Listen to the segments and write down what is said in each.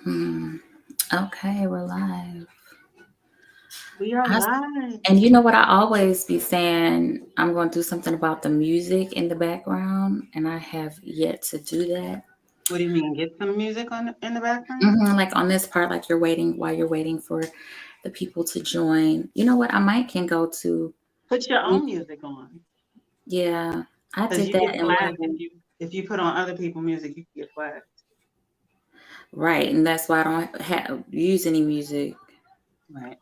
Hmm. Okay, we're live. We are I, live. and you know what? I always be saying I'm going to do something about the music in the background, and I have yet to do that. What do you mean? Get some music on in the background? Like on this part, like you're waiting while you're waiting for the people to join. You know what? I might can go to. Put your own music on, Yeah, I because did you that get in flagged level. if you put on other people's music, you get flagged. Right, and that's why I don't use any music Right.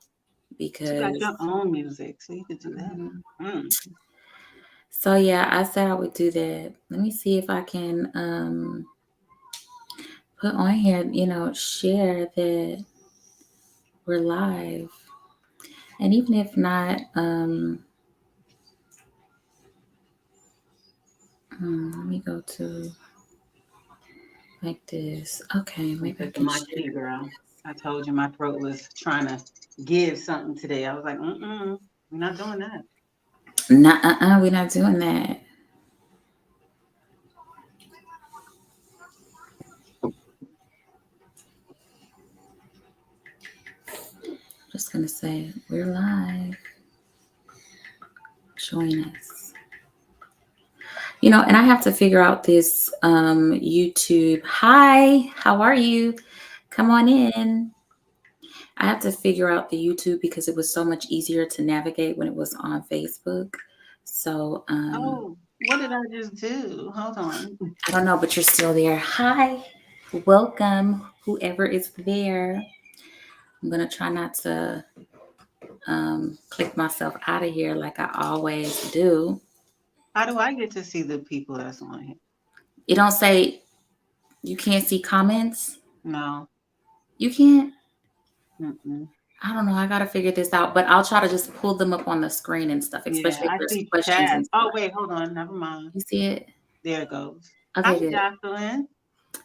But you got because. your own music, so you could do that. Mhm. Mm. So yeah, I said I would do that. Let me see if I can put on here, share that we're live. And even if not, let me go to like this. Okay, I'm maybe I sipping can my share tea, like girl. I told you my throat was trying to give something today. I was like, we're not doing that. this. Nah, we're not doing that. Just gonna say we're live. Join us. And I have to figure out this YouTube. Hi, how are you? Come on in. I have to figure out the YouTube because it was so much easier to navigate when it was on Facebook. So Oh, what did I just do? Hold on. I don't know, but you're still there. Hi, welcome, whoever is there. I'm gonna try not to click myself out of here like I always do. How do I get to see the people that's on here? It don't say you can't see comments. No. You can't. Mm-mm. I don't know. I gotta figure this out, but I'll try to just pull them up on the screen and stuff, Yeah, especially if I there's see questions chat. and Oh, stuff. wait, hold on. Never mind. You see it? There it goes. Hi, Okay, good. Jocelyn.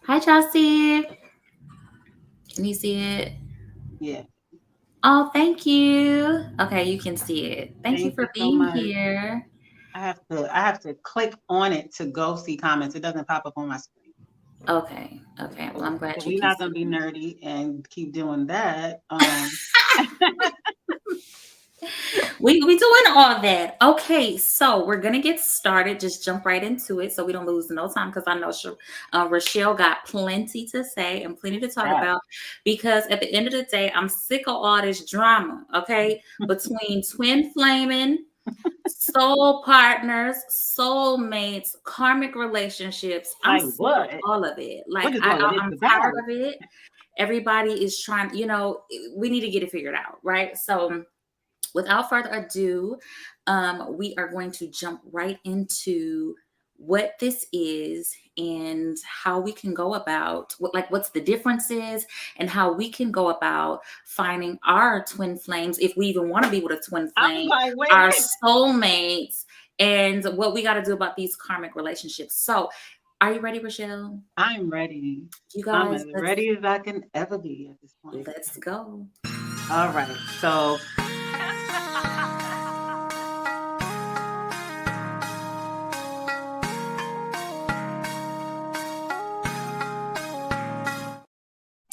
Hi, Chelsea. Can you see it? Yeah, Oh, thank you. Okay, you can see it. Thank you thank you for so being much. here. I have to click on it to go see comments. It doesn't pop up on my screen. Okay, okay. Well, I'm glad So you we're can not see gonna be me. nerdy and keep doing that. We doing all that. Okay, so we're gonna get started. Just jump right into it, so we don't lose no time. Because I know Rochelle got plenty to say and plenty to talk Right. about. Because at the end of the day, I'm sick of all this drama. Okay, between twin flaming, soul partners, soulmates, karmic relationships. I'm Like sick of what? all of it. Like What is all of this I'm tired about? of it. Everybody is trying. We need to get it figured out, right? So without further ado, we are going to jump right into what this is and how we can go about what's the differences and how we can go about finding our twin flames if we even want to be with a twin I was flame, like, wait, our wait. soulmates, and what we got to do about these karmic relationships. So are you ready, Rochelle? I'm ready. You I'm guys, as let's ready as I can ever be at this point. let's go. All right. So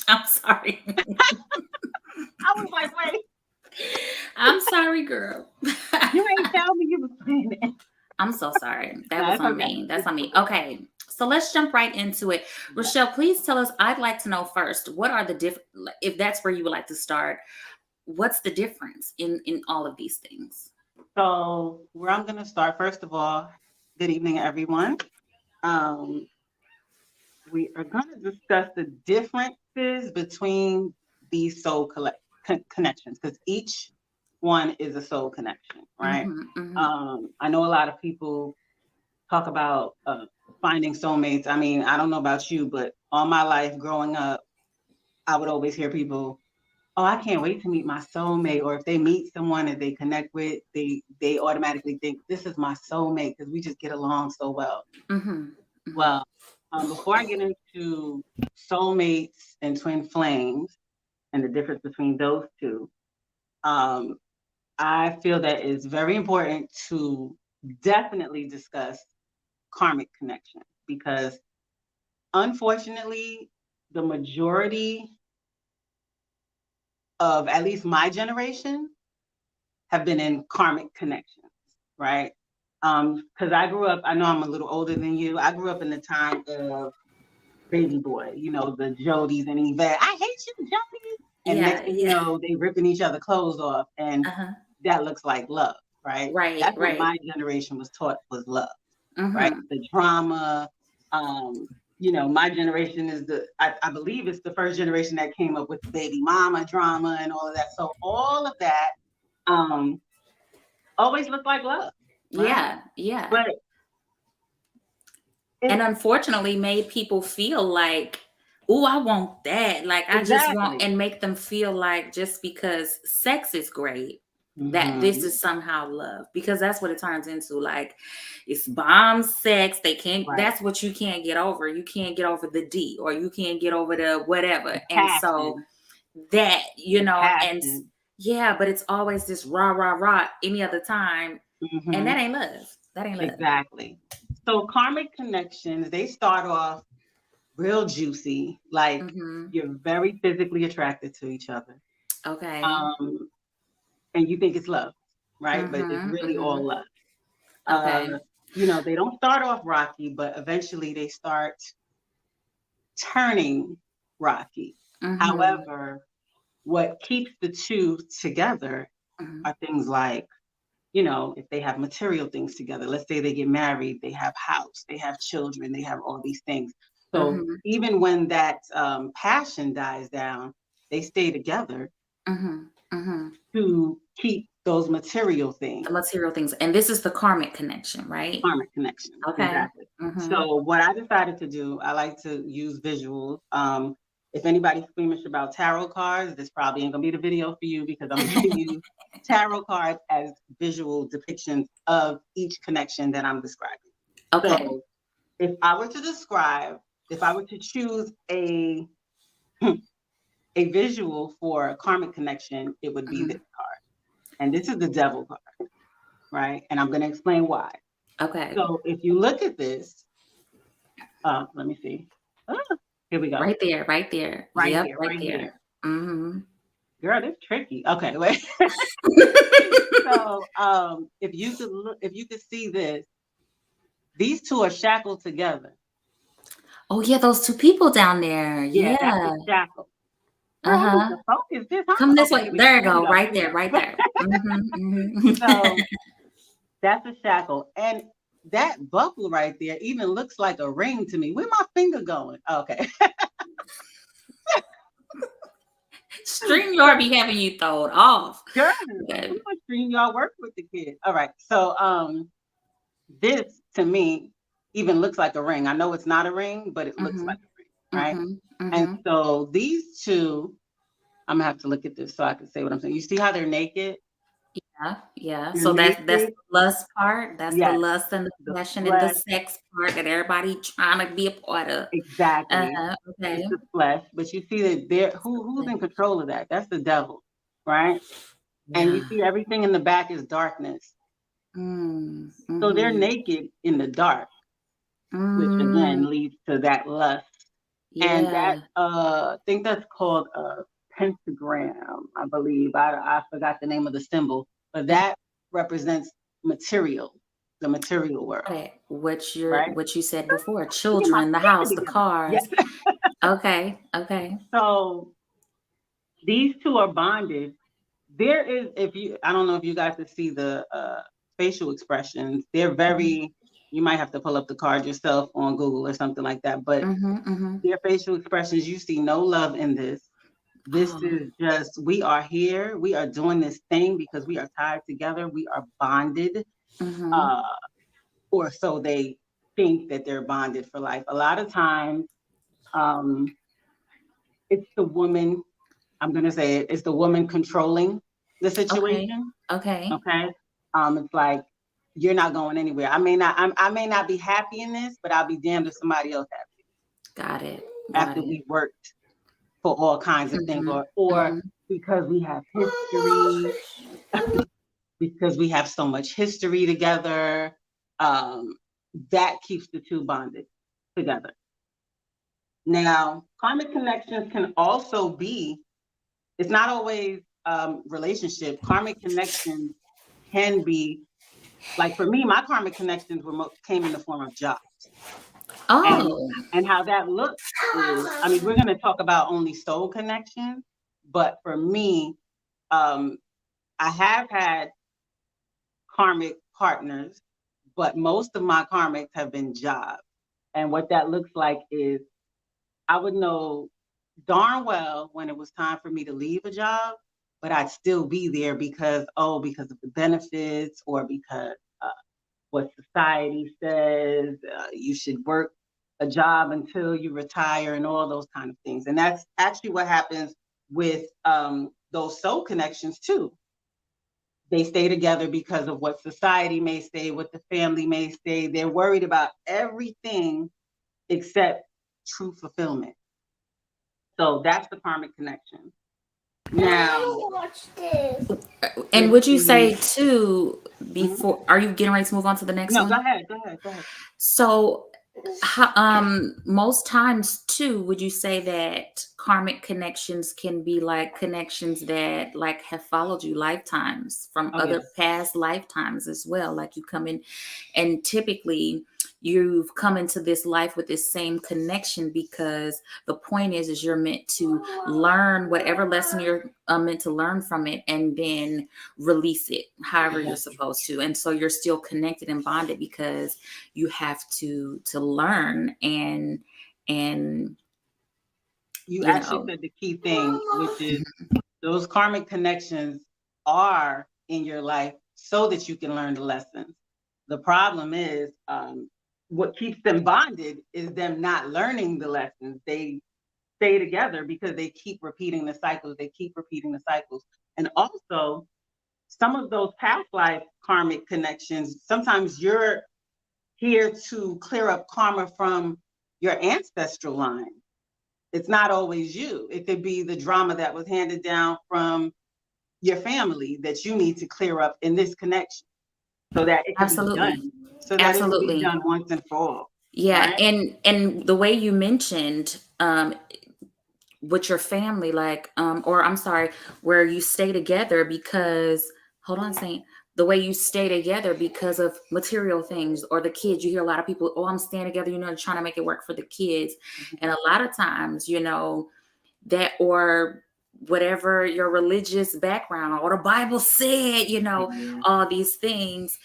I'm sorry. I was like, wait, I'm sorry, girl. you ain't tell me you was playing it. I'm so sorry. That No, was it's on okay. me. That's It's on me. okay. Okay. So let's jump right into it. Yeah. Rochelle, please tell us. I'd like to know first, what are the if that's where you would like to start, what's the difference in all of these things? So where I'm gonna start, first of all, good evening, everyone. Um, we are gonna discuss the differences between these connections because each one is a soul connection, right? Mm-hmm, mm-hmm. I know a lot of people talk about finding soulmates. I mean, I don't know about you, but all my life growing up, I would always hear people, "Oh, I can't wait to meet my soulmate." Or if they meet someone that they connect with, they automatically think this is my soulmate because we just get along so well. Mm-hmm. Mm-hmm. Well, before I get into soulmates and twin flames and the difference between those two, um, I feel that it's very important to definitely discuss karmic connection because unfortunately, the majority of at least my generation have been in karmic connections, right? Because I grew up, I know I'm a little older than you. I grew up in the time of Baby Boy, you know, the Jodies and Yvette. I hate you, Jody. And next Yeah, thing you yeah. know, they ripping each other clothes off, and Uh-huh. that looks like love, right? Right, That's what right. my generation was taught was love, right? Mm-hmm. The drama. You know, my generation is I believe it's the first generation that came up with the baby mama drama and all of that. So all of that um, always looked like love, right? Yeah, yeah. But it And unfortunately made people feel like, oh, I want that. Like I just want, exactly. and make them feel like just because sex is great, that this Hmm. is somehow love. Because that's what it turns into. Like it's bomb sex. They can't, Right. that's what you can't get over. You can't get over the D, or you can't get over the whatever. The And so passion, that, the and passion. yeah, but it's always this rah, rah, rah any other time. And Hmm. that ain't love. That ain't love. Exactly. So karmic connections, they start off real juicy, like Mm-hmm. you're very physically attracted to each other. Okay. Um, and you think it's love, right? But it's Mm-hmm. really all Mm-hmm. love. Uh, Okay. you know, they don't start off rocky, but eventually they start turning rocky. Mm-hmm. However, what keeps the two together Mm-hmm. are things like, you know, if they have material things together, let's say they get married, they have house, they have children, they have all these things. So Mm-hmm. even when that passion dies down, they stay together Mm-hmm. Mm-hmm. to keep those material The things. material things. And this is the karmic connection, right? Karmic connections, Okay. exactly. Mm-hmm. So what I decided to do, I like to use visuals. If anybody's squeamish about tarot cards, this probably ain't gonna be the video for you because I'm giving you tarot cards as visual depictions of each connection that I'm describing. Okay. So if I were to describe, if I were to choose a a visual for a karmic connection, it would be this Mm-hmm. card. And this is the devil card, right? And I'm gonna explain why. Okay. So if you look at this, let me see. Ah, here we go. Right there, right there. Right Yep, here, right right there. here. Mm-hmm. Girl, it's tricky. Okay, wait. So if you could see this, these two are shackled together. Oh yeah, those two people down there. Yeah, that's a Yeah. shackle. Girl, I need Uh-huh. to focus this, huh? Come this Okay, way. here we go. There you Here we go. go. Right Here we there, right go. there. Mm-hmm. Mm-hmm. So that's a shackle. And that buckle right there even looks like a ring to me. Where my finger going? Okay. StreamYard be having you thrown off. Girl, Okay. come on, stream, y'all work with the kids. All right. So this to me even looks like a ring. I know it's not a ring, but it looks Mm-hmm. like a ring, right? Mm-hmm. And Mm-hmm. so these two, I'm gonna have to look at this so I can say what I'm saying. You see how they're naked? Yeah, yeah. They're So that's naked. the lust part. That's the Yes, lust and the the passion and the flesh, sex part that everybody trying to be a part of. exactly. It's Okay. the flesh, but you see that there who's in control of that? That's the devil, right? And you Yeah. see everything in the back is darkness. Mm, So they're mm-hmm. naked in the dark, which Mm, again leads to that lust. And that yeah. I think that's called a pentagram, I believe. I forgot the name of the symbol, but Mhm. that represents material, the material world, Got it. right? What you said before, Get my children, the house, stand the together. Yes. cars. Okay. Okay. So these two are bonded. There is, if you, I don't know if you guys can see the facial expressions. They're Mhm. very. You might have to pull up the card yourself on Google or something like that. But Mhm. Mhm. their facial expressions, you see no love in this. This Oh. is just, we are here. We are doing this thing because we are tied together. We are bonded. Mhm. Uh, or so they think that they're bonded for life. A lot of times, um, it's the woman, I'm going to say it, it's the woman controlling the Okay. situation. Okay. Okay. It's like, you're not going anywhere. I may not be happy in this, but I'll be damned if somebody else happy Got it. Got after it. we worked for all kinds of things, Mhm. or Mhm. because we have history, because we have so much history together. Um, that keeps the two bonded together. Now, karmic connections can also be it's not always relationship. Karmic connections can be, like for me, my karmic connections came in the form of jobs. And Oh. how that looks is, I mean, we're going to talk about only soul connections, but for me, I have had karmic partners, but most of my karmics have been jobs. And what that looks like is I would know darn well when it was time for me to leave a job, but I'd still be there because of the benefits, or because what society says, you should work a job until you retire, and all those kind of things. And that's actually what happens with those soul connections too. They stay together because of what society may say, what the family may say. They're worried about everything except true fulfillment. So that's the karmic connection. Now, watch this. And would you say too, before, are you getting ready to move on to the next no, one? go ahead. So, most times too, would you say that karmic connections can be like connections that like have followed you lifetimes from Oh, other yes. past lifetimes as well? Like you come in, and typically you've come into this life with this same connection, because the point is you're meant to learn whatever lesson you're meant to learn from it, and then release it however you're supposed to. And so you're still connected and bonded because you have to learn, and You actually said the key thing, which is those karmic connections are in your life so that you can learn the lessons. The problem is, what keeps them bonded is them not learning the lessons. They stay together because they keep repeating the cycles. And also, some of those past life karmic connections, sometimes you're here to clear up karma from your ancestral line. It's not always you. It could be the drama that was handed down from your family that you need to clear up in this connection, so that it can be absolutely, done. So that it can be absolutely, done once and for all. yeah. Right? And the way you mentioned with your family, like or I'm sorry, where you stay together because, hold on, Saint, the way you stay together because of material things or the kids. You hear a lot of people, oh, I'm staying together, trying to make it work for the kids. And a lot of times, that, or whatever your religious background, or the Bible said, all these things.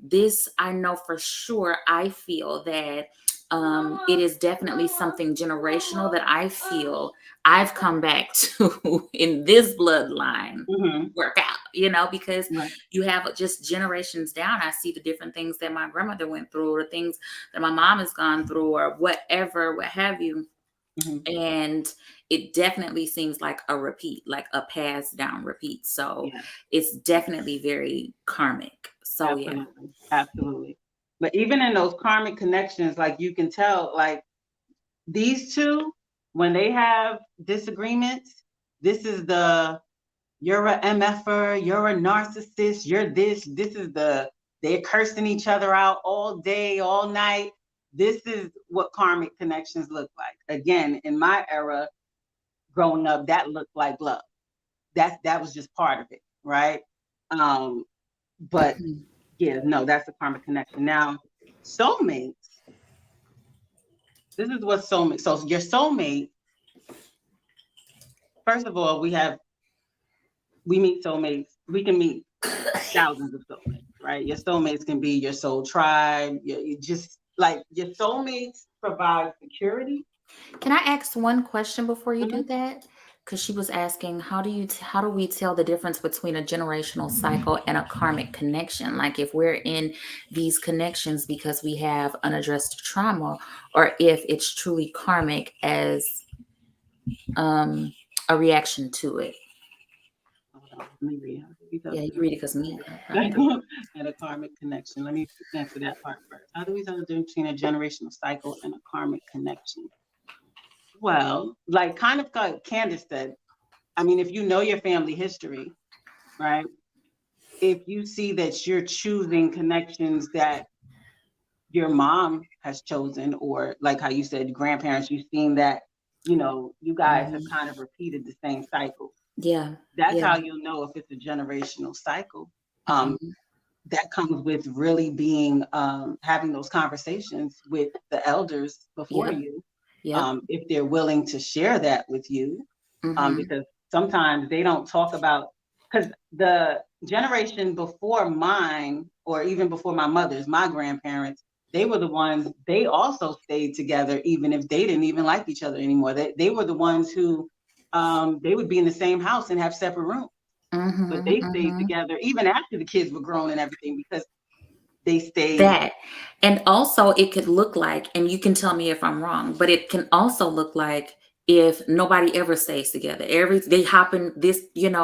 This I know for sure. I feel that it is definitely something generational that I feel I've come back to in this bloodline work out, because Right. you have just generations down. I see the different things that my grandmother went through, or the things that my mom has gone through, or whatever, what have you. And it definitely seems like a repeat, like a passed down repeat. So it's definitely very karmic. So Absolutely. But even in those karmic connections, like you can tell, like these two, when they have disagreements, this is you're a MFer, you're a narcissist, you're this is they're cursing each other out all day, all night. This is what karmic connections look like. Again, in my era, growing up, that looked like love. That was just part of it, right? But yeah, no, that's a karmic connection. Now, soulmates. This is what soulmate. So your soulmate. First of all, we meet soulmates. We can meet thousands of soulmates, right? Your soulmates can be your soul tribe. You just like your soulmates provide security. can I ask one question before you do that? Because she was asking, how do we tell the difference between a generational cycle and a karmic connection? Like if we're in these connections because we have unaddressed trauma, or if it's truly karmic as a reaction to it. Let me read. Yeah, you read it because me. And a karmic connection. Let me answer that part first. How do we tell the difference between a generational cycle and a karmic connection? Well, like kind of like Candace said, I mean, if you know your family history, right? If you see that you're choosing connections that your mom has chosen, or like how you said, grandparents, you've seen that, you guys have kind of repeated the same cycle. Yeah. That's Yeah. how you'll know if it's a generational cycle. Hmm. That comes with really being having those conversations with the elders before Yep. you, Yep. if they're willing to share that with you, Hmm. because sometimes they don't talk about, because the generation before mine, or even before my mother's, my grandparents, they were the ones, they also stayed together even if they didn't even like each other anymore. They were the ones who they would be in the same house and have separate rooms, but Hmm. they stayed Hmm. together even after the kids were grown and everything, because they stayed. That. And also, it could look like, and you can tell me if I'm wrong, but it can also look like if nobody ever stays together. They hop in this, I'd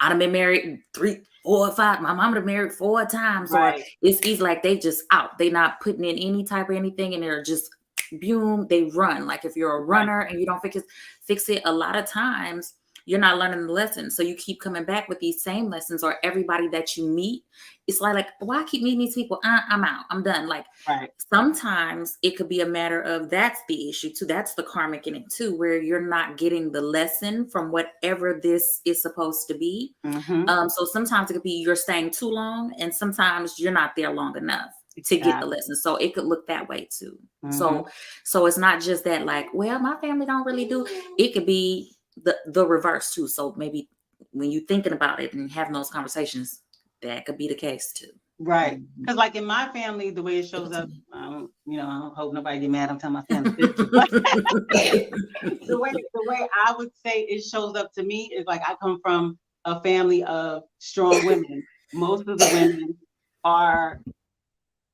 have been married 3, 4, 5. My mom would have married 4 times, or Right, it's easy like they just out. They not putting in any type of anything, and they're just boom, they run. Like if you're a right, runner and you don't fix it, a lot of times you're not learning the lesson. So you keep coming back with these same lessons, or everybody that you meet, it's like, why I keep meeting these people? I'm out. I'm done. Like right. sometimes it could be a matter of that's the issue too. That's the karmic in it too, where you're not getting the lesson from whatever this is supposed to be. Mm-hmm. So sometimes it could be you're staying too long, and sometimes you're not there long enough to get the Exactly. lesson. So it could look that way too. Mm-hmm. So it's not just that like, well, my family don't really do. It could be the reverse too. So maybe when you're thinking about it and having those conversations, that could be the case too. Right. Mhm. Because like in my family, the way it Give shows it to up, me. I don't hope nobody get mad. I'm telling my family business, but the way I would say it shows up to me is like I come from a family of strong women. Most of the women are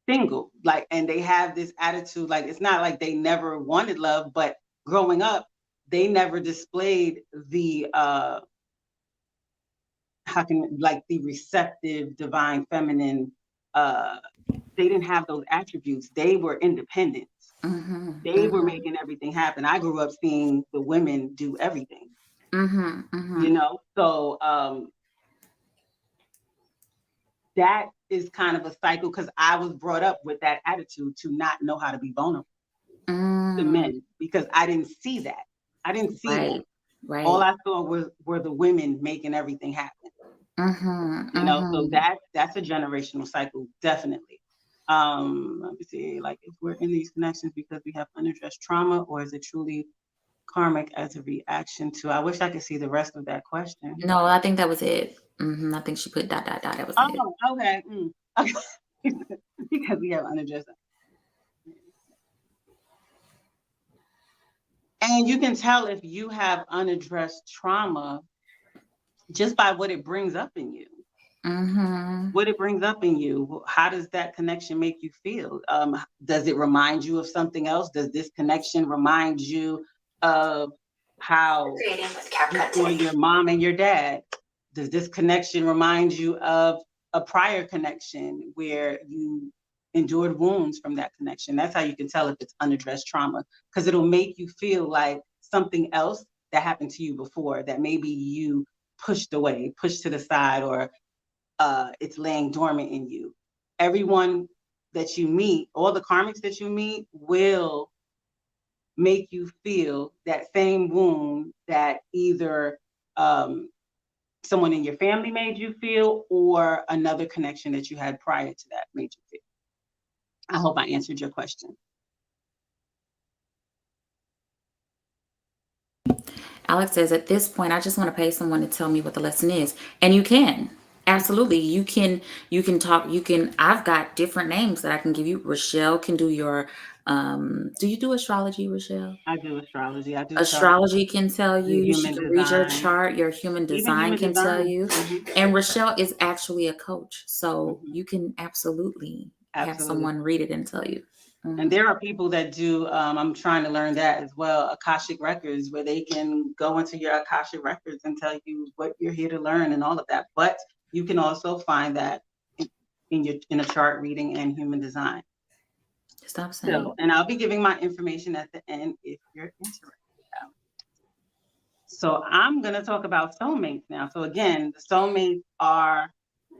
single, like, and they have this attitude. Like it's not like they never wanted love, but growing up, they never displayed the how can, like, the receptive, divine, feminine. Uh, they didn't have those attributes. They were independent. Mhm, They were mhm, making everything happen. I grew up seeing the women do everything, mhm, mhm, So that is kind of a cycle, because I was brought up with that attitude to not know how to be vulnerable to mm. men, because I didn't see that. I didn't see that. Right, All right. I saw were the women making everything happen. Mhm, So mhm. that's a generational cycle, definitely. Let me see, like if we're in these connections because we have unaddressed trauma, or is it truly karmic as a reaction to? I wish I could see the rest of that question. No, I think that was it. I think she put dot, dot, dot. That was it. Oh, okay. Okay. Because we have unaddressed. And you can tell if you have unaddressed trauma just by what it brings up in you. Mhm. What it brings up in you, how does that connection make you feel? Does it remind you of something else? Does this connection remind you of how Creating with you CapCut saw today. your mom and your dad? Does this connection remind you of a prior connection where you endured wounds from that connection? That's how you can tell if it's unaddressed trauma, because it'll make you feel like something else that happened to you before that maybe you pushed away, pushed to the side, or it's laying dormant in you. Everyone that you meet, all the karmics that you meet, will make you feel that same wound that either um, someone in your family made you feel, or another connection that you had prior to that made you feel. I hope I answered your question. Alex says, at this point, I just want to pay someone to tell me what the lesson is. And you can. Absolutely. You can talk, I've got different names that I can give you. Rochelle can do your do you do astrology, Rochelle? I do astrology. I do charts, Astrology can tell the you. She human can read your design, chart. Your human even design human can tell design. you. And Rochelle is actually a coach. So Mhm. you can absolutely have Absolutely. someone read it and tell you. And Mhm. there are people that do, I'm trying to learn that as well, Akashic records, where they can go into your Akashic records and tell you what you're here to learn and all of that. But you can also find that in a chart reading and human design. Stop So, saying. and I'll be giving my information at the end if you're interested. So I'm going to talk about soulmates now. So again, the soulmates are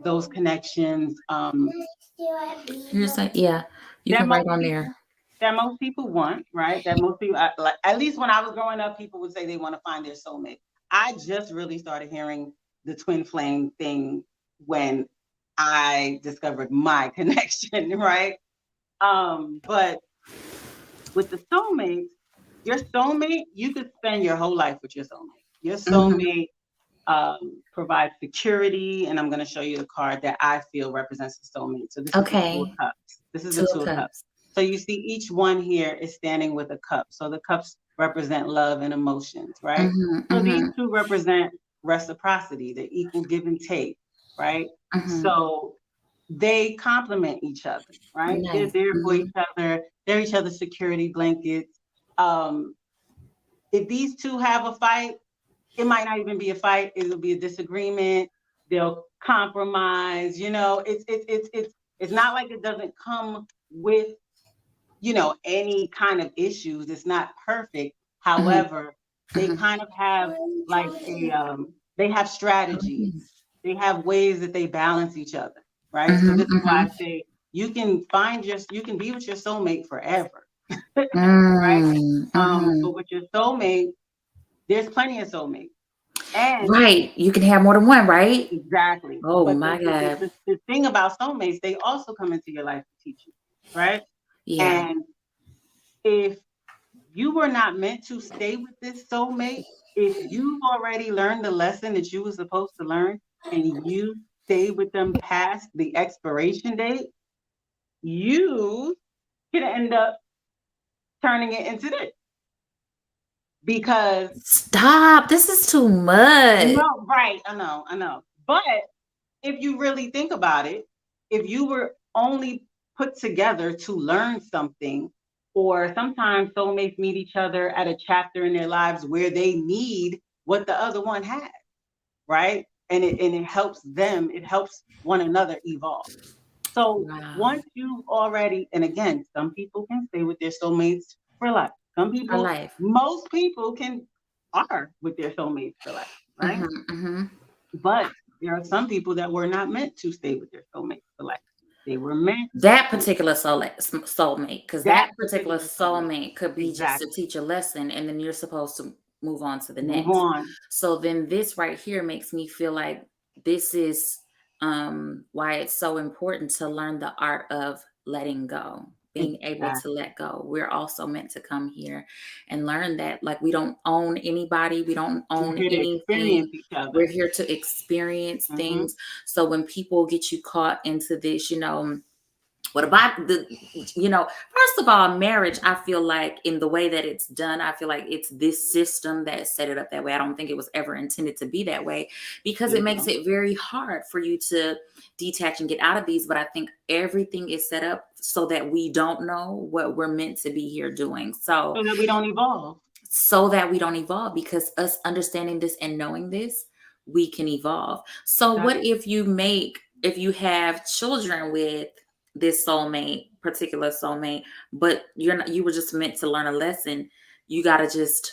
those connections You're just like, yeah, you that can write most on there. people that most people want, right? That most people, like, at least when I was growing up, people would say they want to find their soulmate. I just really started hearing the twin flame thing when I discovered my connection, right? But with the soulmates, your soulmate, you could spend your whole life with your soulmate. Your Mhm. soulmate provides security, and I'm going to show you the card that I feel represents the soulmate. So this is the Two of Okay. Cups. This is the Two Two of of Cups. Cups. So you see each one here is standing with a cup. So the cups represent love and emotions, right? Mhm. So these Mhm. two represent reciprocity, the equal give and take, right? Mhm. So they complement each other, right? They're Nice. there for each Mhm. other. They're each other's security blankets. Um, if these two have a fight, it might not even be a fight. It'll be a disagreement. They'll compromise. It's not like it doesn't come with any kind of issues. It's not perfect. Mhm. However, they Mhm. kind of have like they have strategies. They have ways that they balance each other, right? So Mhm. this is why I Mhm. say you can be with your soulmate forever, right? Mm. Mhm. But with your soulmate, there's plenty of soulmates. And Right. You can have more than one, right? exactly. Oh But my God. the thing about soulmates, they also come into your life to teach you, right? Yeah. And if you were not meant to stay with this soulmate, if you've already learned the lesson that you were supposed to learn and you stay with them past the expiration date, you can end up turning it into this. Because Stop. This is too much. no, right, I know. But if you really think about it, if you were only put together to learn something, or sometimes soulmates meet each other at a chapter in their lives where they need what the other one has, right? And it helps them, it helps one another evolve. So Wow. once you've already, and again, some people can stay with their soulmates for life. Some For people, life. most people are with their soulmates for life, right? Mhm. Mhm. But there are some people that were not meant to stay with their soulmate for life. They were meant That to particular soulmate, because that that particular particular soulmate. soulmate could be just to Exactly. teach a lesson, and then you're supposed to move on to the Move next. on. So then this right here makes me feel like this is why it's so important to learn the art of letting go, being able to Exactly. let go. We're also meant to come here and learn that, like, we don't own anybody, we don't We're own here to anything. experience each other. We're here to experience Mm-hmm. things. So when people get you caught into this, what about first of all, marriage, I feel like in the way that it's done, I feel like it's this system that set it up that way. I don't think it was ever intended to be that way, because it makes Bingo. it very hard for you to detach and get out of these. But I think everything is set up so that we don't know what we're meant to be here doing. So that we don't evolve. So that we don't evolve, because us understanding this and knowing this, we can evolve. So what Exactly. if you have children with this particular soulmate, but you were just meant to learn a lesson. You got to just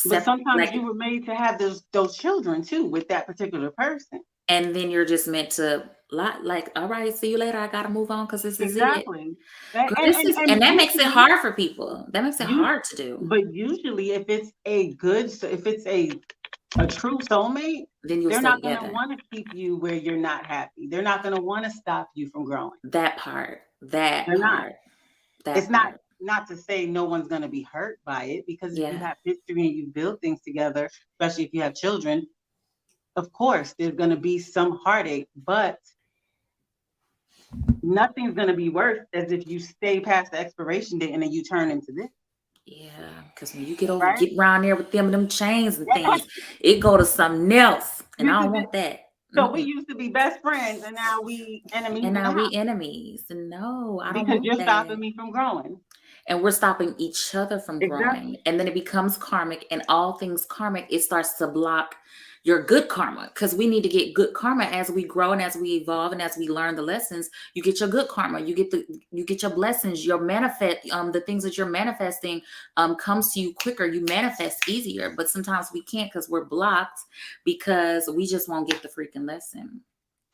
But separate, sometimes like, you were made to have those children too with that particular person. and then you're just meant to, like, all right, see you later, I got to move on because this is it. Exactly. And Girl, and, and, and and that makes it usually hard for people. That makes it you hard to do. but usually if it's a true soulmate, Then you'll they're stay not going to together. want to keep you where you're not happy. They're not going to want to stop you from growing. That part, that They're not. part, that It's not part. not to say no one's going to be hurt by it, because if you Yeah. have history and you build things together, especially if you have children, of course there's going to be some heartache, but nothing's going to be worse as if you stay past the expiration date and then you turn into this, Yeah, because when you right? get around there with them chains and things, it go to something else, and I Used to don't be, want that. so we Mm-mm. used to be best friends and now we enemies And in the now we house enemies. No, I don't because want you're that. stopping me from growing. And we're stopping each other from growing. Exactly. And then it becomes karmic, and all things karmic, it starts to block your good karma, because we need to get good karma as we grow and as we evolve and as we learn the lessons. You get your good karma, you get your blessings, your manifest, the things that you're manifesting comes to you quicker. You manifest easier, but sometimes we can't because we're blocked, because we just won't get the freaking lesson.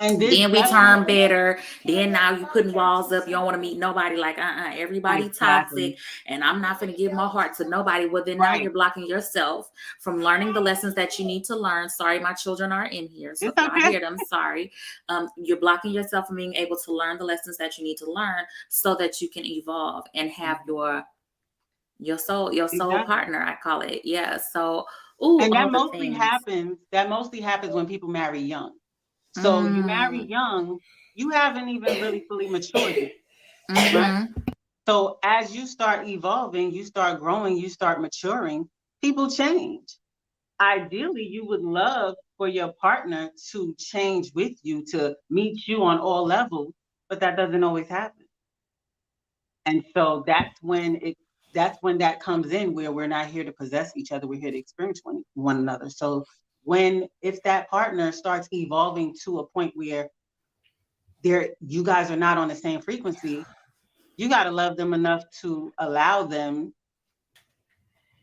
And this Then we turn definitely, better. Then now you putting walls up. You don't want to meet nobody. Like, everybody exactly, toxic, and I'm not going to give my heart to nobody. Well, then now right. you're blocking yourself from learning the lessons that you need to learn. Sorry, my children are in here, so It's if y'all okay. hear them, sorry. You're blocking yourself from being able to learn the lessons that you need to learn so that you can evolve and have your soul Exactly. partner. I call it, yeah. So, ooh, And all the things. that mostly happens when people marry young. So you marry Mm, young, you haven't even really fully matured yet, right? mm-hmm. So as you start evolving, you start growing, you start maturing, people change. Ideally, you would love for your partner to change with you, to meet you on all levels, but that doesn't always happen. And so that's when that comes in, where we're not here to possess each other, we're here to experience one another. So when if that partner starts evolving to a point where you guys are not on the same frequency, you got to love them enough to allow them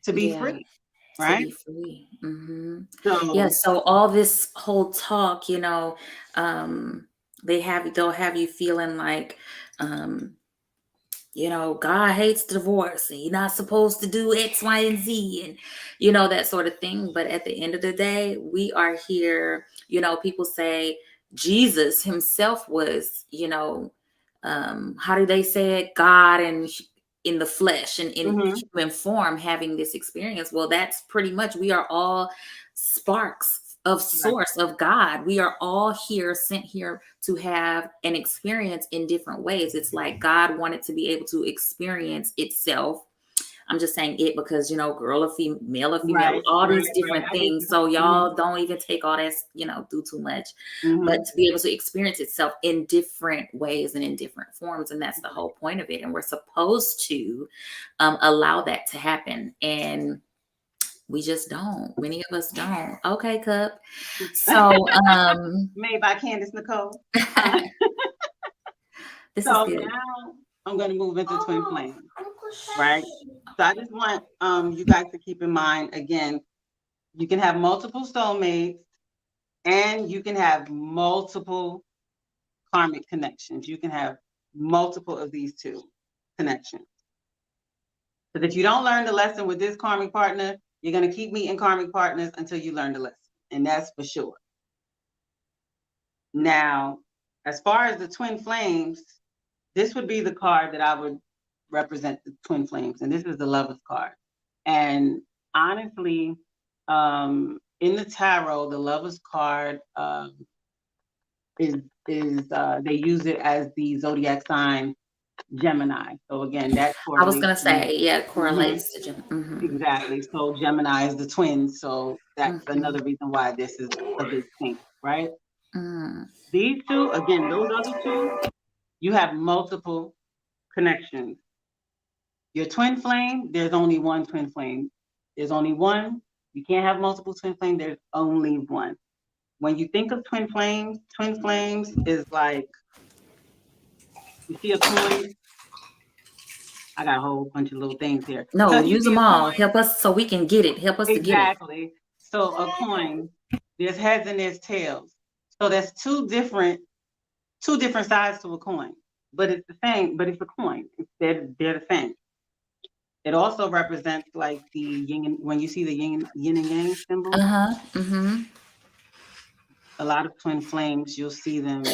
to be Yeah. free, To right? be free. Yeah. So So all this whole talk, um, they'll have you feeling like, um, God hates divorce and you're not supposed to do X, Y, and Z, and that sort of thing. But at the end of the day, we are here. People say Jesus himself was, how do they say it? God and in the flesh and in mhm, human form having this experience. Well, that's pretty much, we are all sparks of right, source of God. We are all here, sent here to have an experience in different ways. It's like God wanted to be able to experience itself. I'm just saying it because, girl or female, male or female, right, all right, these right. different I get things. you. So Hmm. y'all don't even take all that, do too much, but Hmm. to be able to experience itself in different ways and in different forms. And that's the whole point of it. And we're supposed to allow that to happen. And we just don't. Many of us don't. Okay, Cup. So, Made by Candace Nicole. Uh, this is so good. now I'm going to move into twin flames, right? So I just want you guys to keep in mind again, you can have multiple soulmates and you can have multiple karmic connections. You can have multiple of these two connections. Because if you don't learn the lesson with this karmic partner, you're going to keep meeting karmic partners until you learn the lesson. And that's for sure. Now, as far as the twin flames, this would be the card that I would represent the twin flames. And this is the Lover's card. And honestly, in the tarot, the Lover's card is they use it as the zodiac sign Gemini. So again, that I was correlates gonna with say, yeah, it mhm, correlates to Jim. Mm-hmm. exactly. So Gemini is the twins. So that's Mm-hmm. another reason why this is a big thing, right? Mm. These two, again, those other two, you have multiple connections. Your twin flame, there's only one twin flame. There's only one. You can't have multiple twin flames. There's only one. When you think of twin flames is like you see a coin. I got a whole bunch of little things here. So No, you use see them a all. coin, Help us so we can get it. Help us to get it. exactly. So a coin, there's heads and there's tails. So that's two different sides to a coin, but it's the same. But it's a coin. They're the same. It also represents like the yin and when you see the yin and yang symbol. Uh-huh. Mm-hmm. A lot of twin flames, you'll see them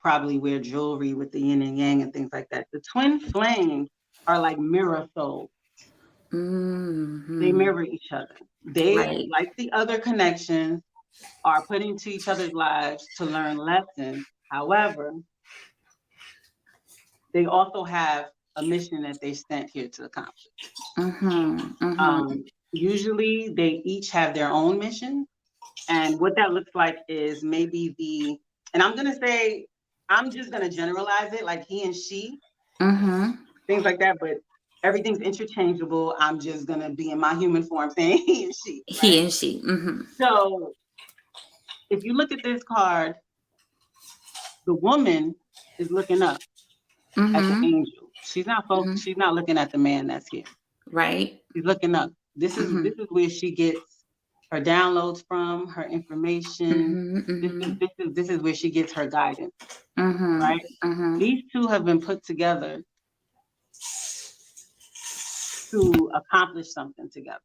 probably wear jewelry with the yin and yang and things like that. The twin flames are like mirror souls. They Mm-hmm. mirror each other. They, Right. like the other connections, are put into each other's lives to learn lessons. However, they also have a mission that they sent here to accomplish. Mm-hmm. Mm-hmm. Usually, they each have their own mission. And what that looks like is maybe and I'm going to say, I'm just going to generalize it like he and she, Mm-hmm. things like that, but everything's interchangeable. I'm just going to be in my human form saying he and she, He right? and she. Mm-hmm. So if you look at this card, the woman is looking up at the Mm-hmm. angel. Mm-hmm. She's not looking at the man that's here. Right. She's looking up. This Mm-hmm. is where she gets her downloads from, her information. Mhm. Mhm. This is where she gets her guidance, Mhm. right? Mhm. These two have been put together to accomplish something together.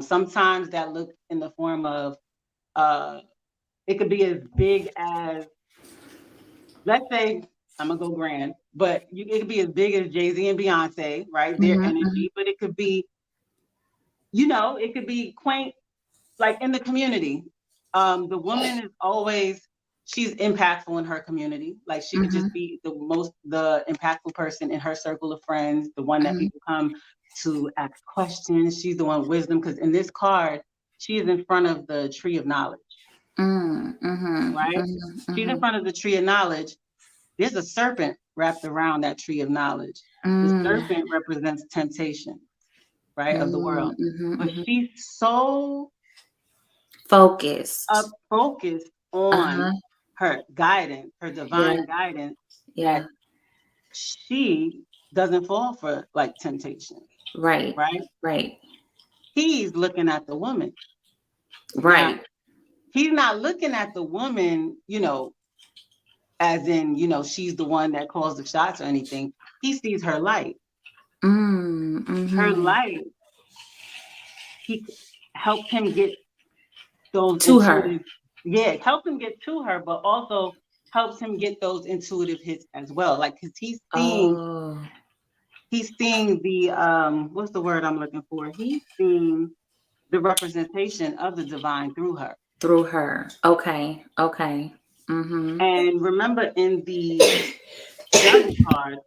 Sometimes that looks in the form of it could be as big as, let's say, I'm gonna go grand, but it could be as big as Jay-Z and Beyonce, right? Their Mhm. Mhm. energy, but it could be, it could be quaint, like in the community. The woman is always, she's impactful in her community. Like she could just Mhm. be the impactful person in her circle of friends, the one that Mhm. people come to ask questions. She's the one with wisdom, because in this card, she is in front of the tree of knowledge, Mhm. Mhm. right? She's in Mhm. front of the tree of knowledge. There's a serpent wrapped around that tree of knowledge. The Mhm. serpent represents temptation, right, of the Mhm. world. Mhm. But Mhm. she's so Focused. focused on Uh-huh. her guidance, her Yeah. divine guidance, that Yeah. she doesn't fall for like temptation, Right. right? Right. He's looking at the woman. Now, Right. he's not looking at the woman, as in, she's the one that calls the shots or anything. He sees her light. Mm. Her Mhm. light, he helped him get those To her. intuitive, yeah, help him get to her, but also helps him get those intuitive hits as well. Like, because Oh. he's seeing the what's the word I'm looking for? He's seeing the representation of the divine through her. Through her. Okay. Okay. Mhm. And remember, in the devil card,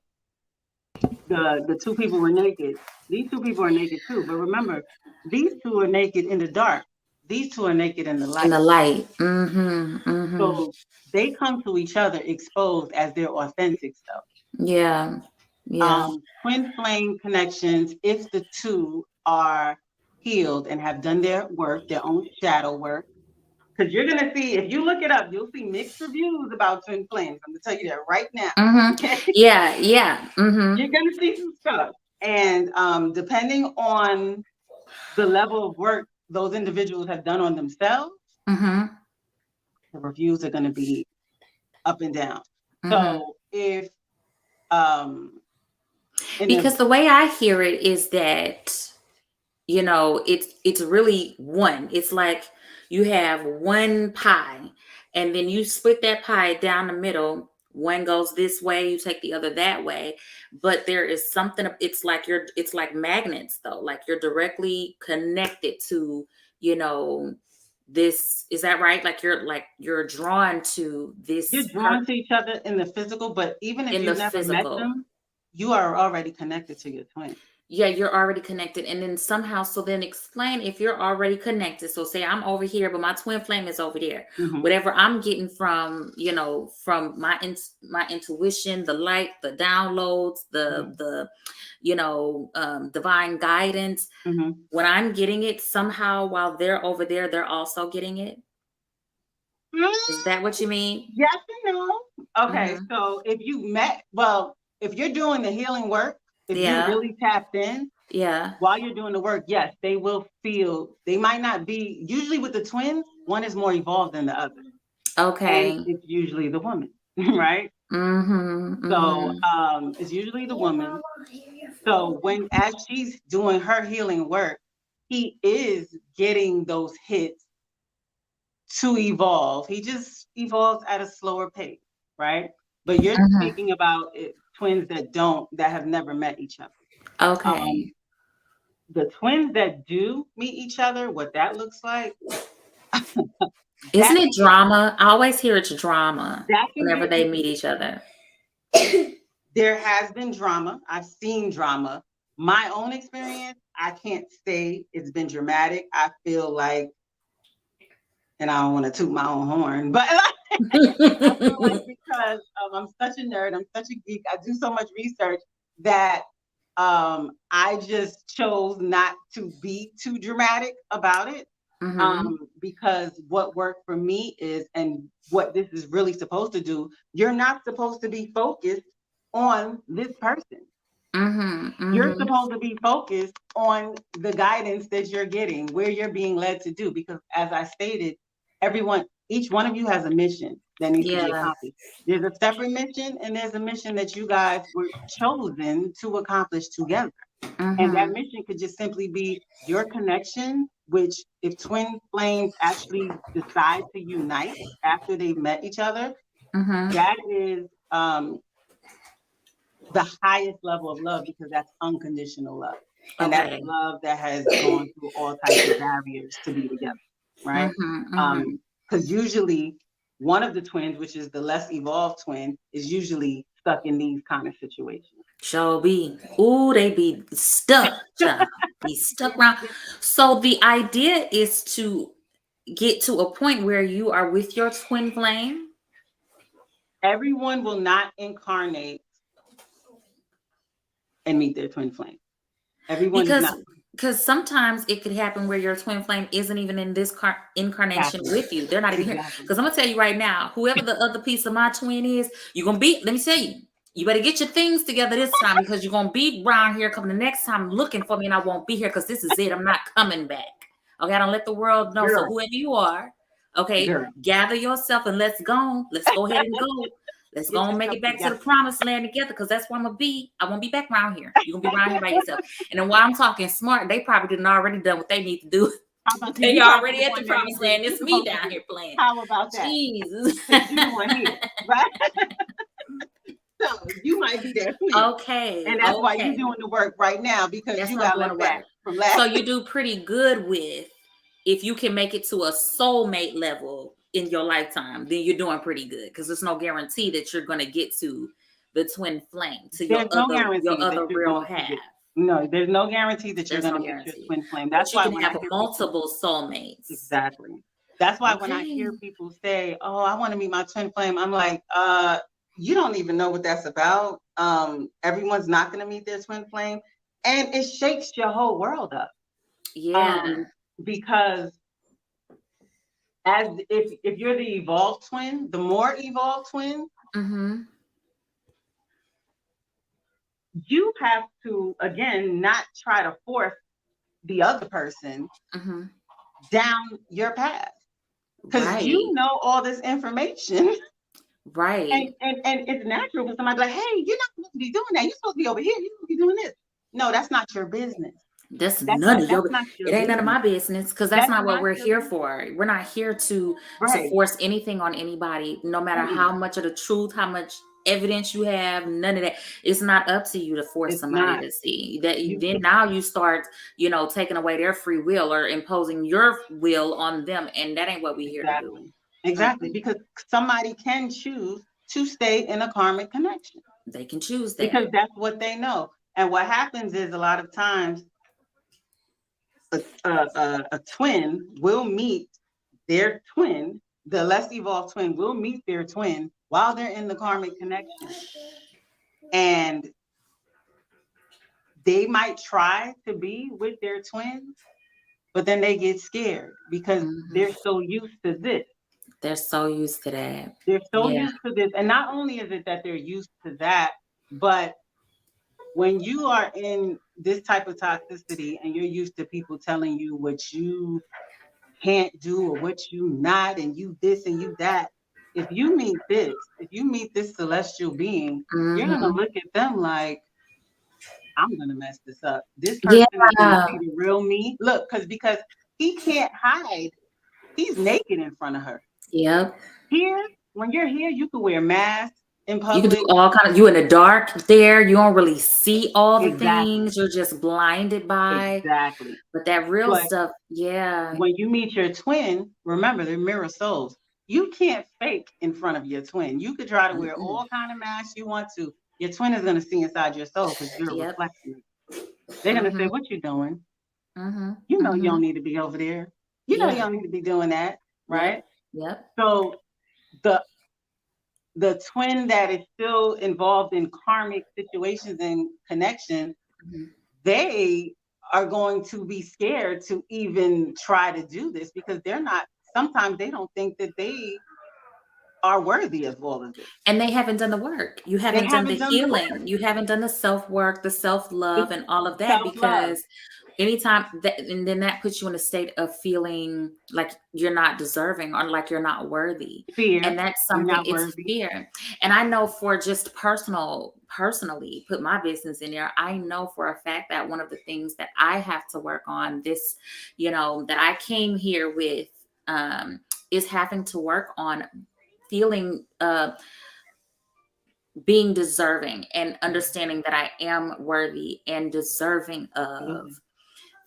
the two people were naked. These two people are naked too, but remember, these two are naked in the dark. These two are naked in the In the light. light. Mhm. Mhm. So they come to each other exposed as their authentic self. Yeah. Yeah. Twin flame connections, if the two are healed and have done their work, their own shadow work, because you're going to see, if you look it up, you'll see mixed reviews about twin flames. I'm going to tell you that right now. Mhm. Okay. Yeah. Yeah. Mhm. You're going to see some stuff. And depending on the level of work those individuals have done on themselves, Mhm. the reviews are going to be up and down. Mhm. So if um, in the Because the way I hear it is that, it's really one. It's like you have one pie, and then you split that pie down the middle. One goes this way, you take the other that way. But there is something, it's like magnets though. Like you're directly connected to, you know, this, is that right? Like you're drawn to you're this drawn to each other in the physical, but even if in the you've never met physical. them, you are already connected to your twin. Yeah, you're already connected. And then somehow, so then explain if you're already connected. So say I'm over here, but my twin flame is over there. Mm-hmm. Whatever I'm getting from, from my intuition, the light, the downloads, divine guidance. Mm-hmm. When I'm getting it, somehow while they're over there, they're also getting it. Is that what you mean? Yes and no. Okay, Mm-hmm. so if you're doing the healing work, if you're Yeah. really tapped in Yeah. while you're doing the work, yes, they will feel, they might not be, usually with the twins, one is more evolved than the other. And Okay. it's usually the woman, right? Mm-hmm. So Mm-hmm. it's usually the woman. So as she's doing her healing work, he is getting those hits to evolve. He just evolves at a slower pace, right? But you're Mm-hmm. speaking about twins that have never met each other. Okay. Um, the twins that do meet each other, what that looks like, Isn't that it can get drama? I always hear it's drama that can whenever get they meet each other. there has been drama. I've seen drama. My own experience, I can't say it's been dramatic. I feel like, and I don't want to toot my own horn, but I feel like because I'm such a nerd, I'm such a geek, I do so much research that I just chose not to be too dramatic about it, Mm-hmm. because what worked for me is, and what this is really supposed to do, you're not supposed to be focused on this person. You're supposed to be focused on the guidance that you're getting, where you're being led to do. Because as I stated, each one of you has a mission that needs to be accomplished. There's a separate mission and there's a mission that you guys were chosen to accomplish together. And that mission could just simply be your connection, which if twin flames actually decide to unite after they've met each other, that is the highest level of love, because that's unconditional love. And that's love that has gone through all types of barriers to be together, right? Because usually one of the twins, which is the less evolved twin, is usually stuck in these kind of situations. Sure be. Ooh, they be stuck, child. Be stuck around. So the idea is to get to a point where you are with your twin flame. Everyone will not incarnate and meet their twin flame. Everyone is not. Because sometimes it could happen where your twin flame isn't even in this incarnation with you. They're not even here. Because I'm gonna tell you right now, whoever the other piece of my twin is, you're gonna be. Let me tell you, you better get your things together this time, because you're gonna be around here coming the next time looking for me, and I won't be here because this is it. I'm not coming back. Okay, I don't let the world know. So whoever you are, okay, gather yourself and let's go. Let's go ahead and go. Let's go and make it back to the promised land together, because that's where I'm gonna be. I won't be back around here. You're gonna be around here by yourself. And then while I'm talking smart, they probably didn't already done what they need to do. They already at the promised land. It's me down here playing. How about that? Jesus. You want here, right? So you might be there too. Okay. And that's why you're doing the work right now, because you got left back from last. So you do pretty good with, if you can make it to a soulmate level in your lifetime, then you're doing pretty good, because there's no guarantee that you're going to get to the twin flame, to your other real half. No, there's no guarantee that you're going to get your twin flame. That's why you can have multiple soulmates. Exactly. That's why when I hear people say, "Oh, I want to meet my twin flame," I'm like, you don't even know what that's about. Everyone's not going to meet their twin flame, and it shakes your whole world up. Yeah. Because as if you're the evolved twin, the more evolved twin, you have to, again, not try to force the other person down your path, because you know all this information. Right. And it's natural for somebody to be like, hey, you're not supposed to be doing that. You're supposed to be over here. You're supposed to be doing this. No, that's not your business. That's none of your business. It ain't none of my business, because that's not what we're here for. We're not here to force anything on anybody, no matter how much of the truth, how much evidence you have, none of that. It's not up to you to force somebody to see that. Then now you start, taking away their free will or imposing your will on them, and that ain't what we're here to do. Exactly, because somebody can choose to stay in a karmic connection. They can choose that, because that's what they know. And what happens is, a lot of times, a twin will meet their twin. The less evolved twin will meet their twin while they're in the karmic connection, and they might try to be with their twin, but then they get scared because they're so used to this. They're so used to that. They're so used to this. And not only is it that they're used to that, but when you are in this type of toxicity and you're used to people telling you what you can't do or what you not, and you this and you that, if you meet this celestial being, you're going to look at them like, I'm going to mess this up. This person is going to see the real me. Look, because he can't hide. He's naked in front of her. Yep. Here, when you're here, you can wear masks in public. You can do all kind of. You in the dark there. You don't really see all the things. You're just blinded by. Exactly. But that real stuff, When you meet your twin, remember they're mirror souls. You can't fake in front of your twin. You could try to wear all kind of masks you want to. Your twin is going to see inside your soul because you're a reflection. They're going to say, "What you doing? You know you don't need to be over there. You know you don't need to be doing that, right?" Yep. So the twin that is still involved in karmic situations and connection, they are going to be scared to even try to do this because sometimes they don't think that they are worthy of all of this. And they haven't done the work. You They haven't done the haven't done the work. healing. You haven't done the self-work, the self-love, It's and all of that, self-love, because anytime that, and then that puts you in a state of feeling like you're not deserving or like you're not worthy. fear. And that's You're something, not it's worthy. fear. And I know for just personally, put my business in there, I know for a fact that one of the things that I have to work on this, that I came here with, is having to work on feeling, being deserving and understanding that I am worthy and deserving of Absolutely.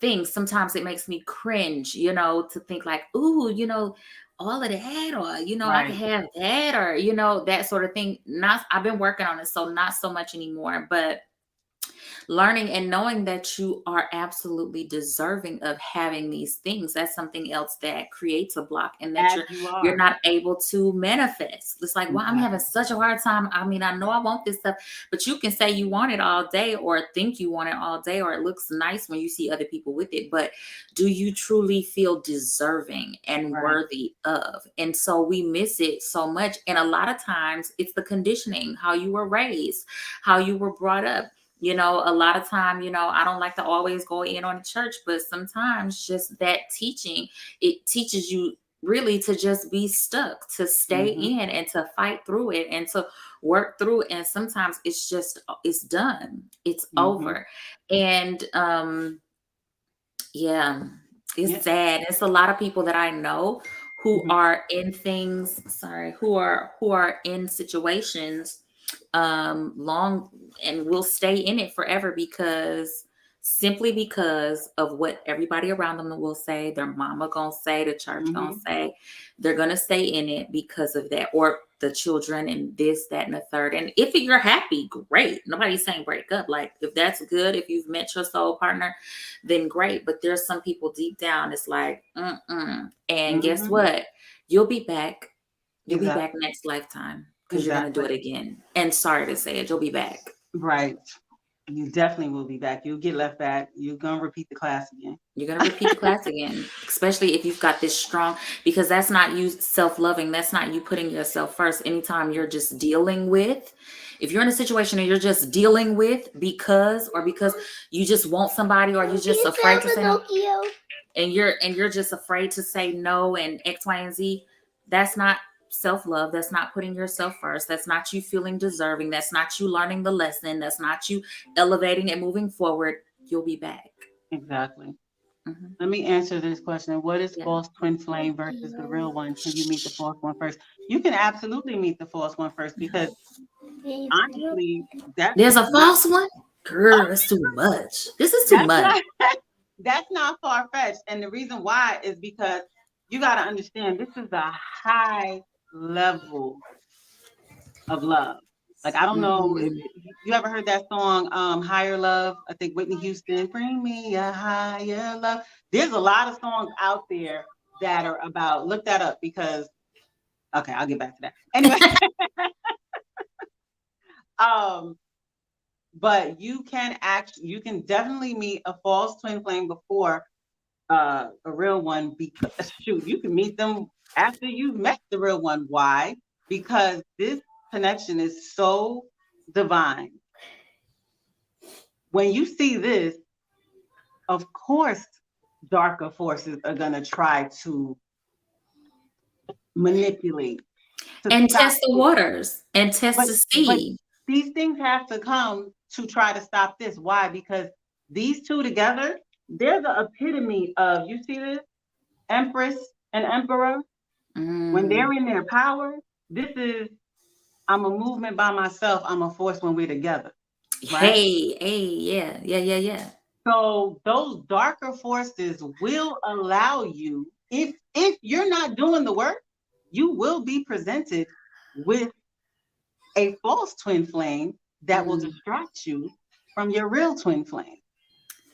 things. Sometimes it makes me cringe, to think like, ooh, all of that, or, I could Right. have that, or, that sort of thing. Not, I've been working on it, so not so much anymore, but learning and knowing that you are absolutely deserving of having these things, that's something else that creates a block, and that As you're you you're are. not able to manifest. It's like, well, I'm having Exactly. such a hard time. I mean, I know I want this stuff, but you can say you want it all day, or think you want it all day, or it looks nice when you see other people with it, but do you truly feel deserving and Right. worthy of? And so we miss it so much, and a lot of times it's the conditioning, how you were raised, how you were brought up. A lot of time, I don't like to always go in on the church, but sometimes just that teaching, it teaches you really to just be stuck, to stay Mm-hmm. in and to fight through it and to work through it. And sometimes it's done. It's Mm-hmm. over. And yeah, it's Yeah. sad. It's a lot of people that I know who Mm-hmm. are in who are in situations long, and will stay in it forever, because simply because of what everybody around them will say, their mama gonna say, the church gonna Mm-hmm. say, they're gonna stay in it because of that, or the children and this, that, and the third. And if you're happy, great. Nobody's saying break up. Like, if that's good, if you've met your soul partner, then great. But there's some people deep down, it's like, and guess Mm-hmm. what? You'll be back. You'll be back Exactly. next lifetime, because you're going to do Exactly. it again. And sorry to say it, you'll be back. Right. You definitely will be back. You'll get left back. You're gonna repeat the class again. You're going to repeat the class again, especially if you've got this strong, because that's not you self-loving. That's not you putting yourself first. Anytime you're just dealing with, if you're in a situation and you're just dealing with because you just want somebody, or you're just afraid to say no, and you're just afraid to say no, and X, Y, and Z, that's not self-love. That's not putting yourself first. That's not you feeling deserving. That's not you learning the lesson. That's not you elevating and moving forward. You'll be back. Exactly. Mhm. Let me answer this question. What is Yeah. false twin flame versus the real one? Can you meet the false one first? You can absolutely meet the false one first, because honestly, that's There's a not false one? oh, Girl, it's too much. This is too that's much. not that's not far-fetched. And the reason why is because you got to understand, this is a high level of love. Like, I don't know if Mhm. you ever heard that song, Higher Love. I think Whitney Houston, bring me a higher love. There's a lot of songs out there that are about, look that up, because okay, I'll get back to that. Anyway, um, but you can definitely meet a false twin flame before a real one, because shoot, you can meet them after you've met the real one. Why? Because this connection is so divine. When you see this, of course, darker forces are going to try to manipulate, to And stop test the this. waters and test to But see. these things have to come to try to stop this. Why? Because these two together, they're the epitome of, you see this, Empress and Emperor. When Mm. they're in their power, this is, I'm a movement by myself, I'm a force when we're together, right? Hey, yeah, yeah, yeah, yeah. So those darker forces will allow you, if you're not doing the work, you will be presented with a false twin flame that will Mm. distract you from your real twin flame,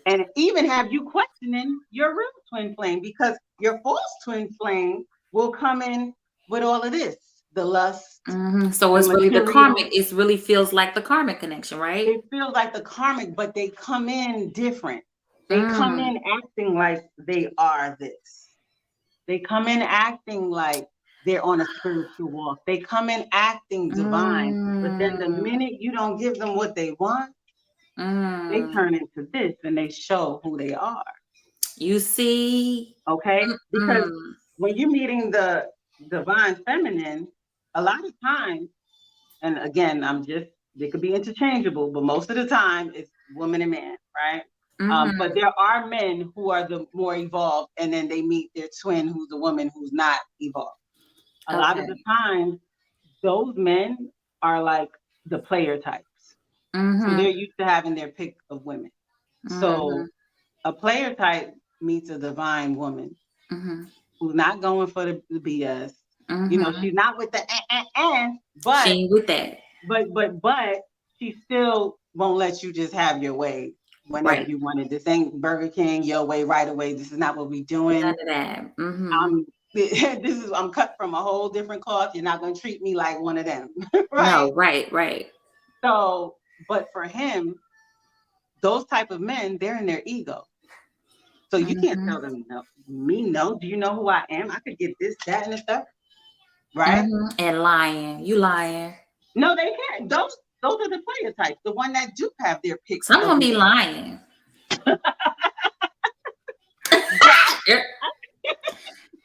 and even have you questioning your real twin flame, because your false twin flame will come in with all of this, the lust, So the it's really the karmic. material. It really feels like the karmic connection, right? It feels like the karmic, but they come in different. They come Mm. in acting like they are this. They come in acting like they're on a spiritual walk. They come in acting divine, but then the Mm, minute you don't give them what they want, they mm. turn into this and they show who they are. You see? Okay? Because Mm, when you're meeting the divine feminine, a lot of times, and again, they could be interchangeable, but most of the time it's woman and man, right? But mm-hmm. there are men who are the more evolved, and then they meet their twin, who's a woman who's not evolved. A lot of the Okay. time, those men are like the player types. So Mm-hmm. they're used to having their pick of women. Mm-hmm. So a player type meets a divine woman Mm-hmm. who's not going for the BS. You know, Mm-hmm. she's not with the She but ain't with that. but she still won't let you just have your way whenever Right. you want it. This ain't Burger King, your way, right away. This is not what we None doing. of that. Mm-hmm. I'm cut from a whole different cloth. You're not gonna treat me like one of them. Right? No, right, right. So, but for him, those type of men, they're in their ego. So you can't Mm-hmm. tell them no, me no. Do you know who I am? I could get this, that, and the stuff, right? Mm-hmm. And lying. You lying. No, they can't. Those are the player types, the one that do have their pick Some of gonna be men. lying. But Er-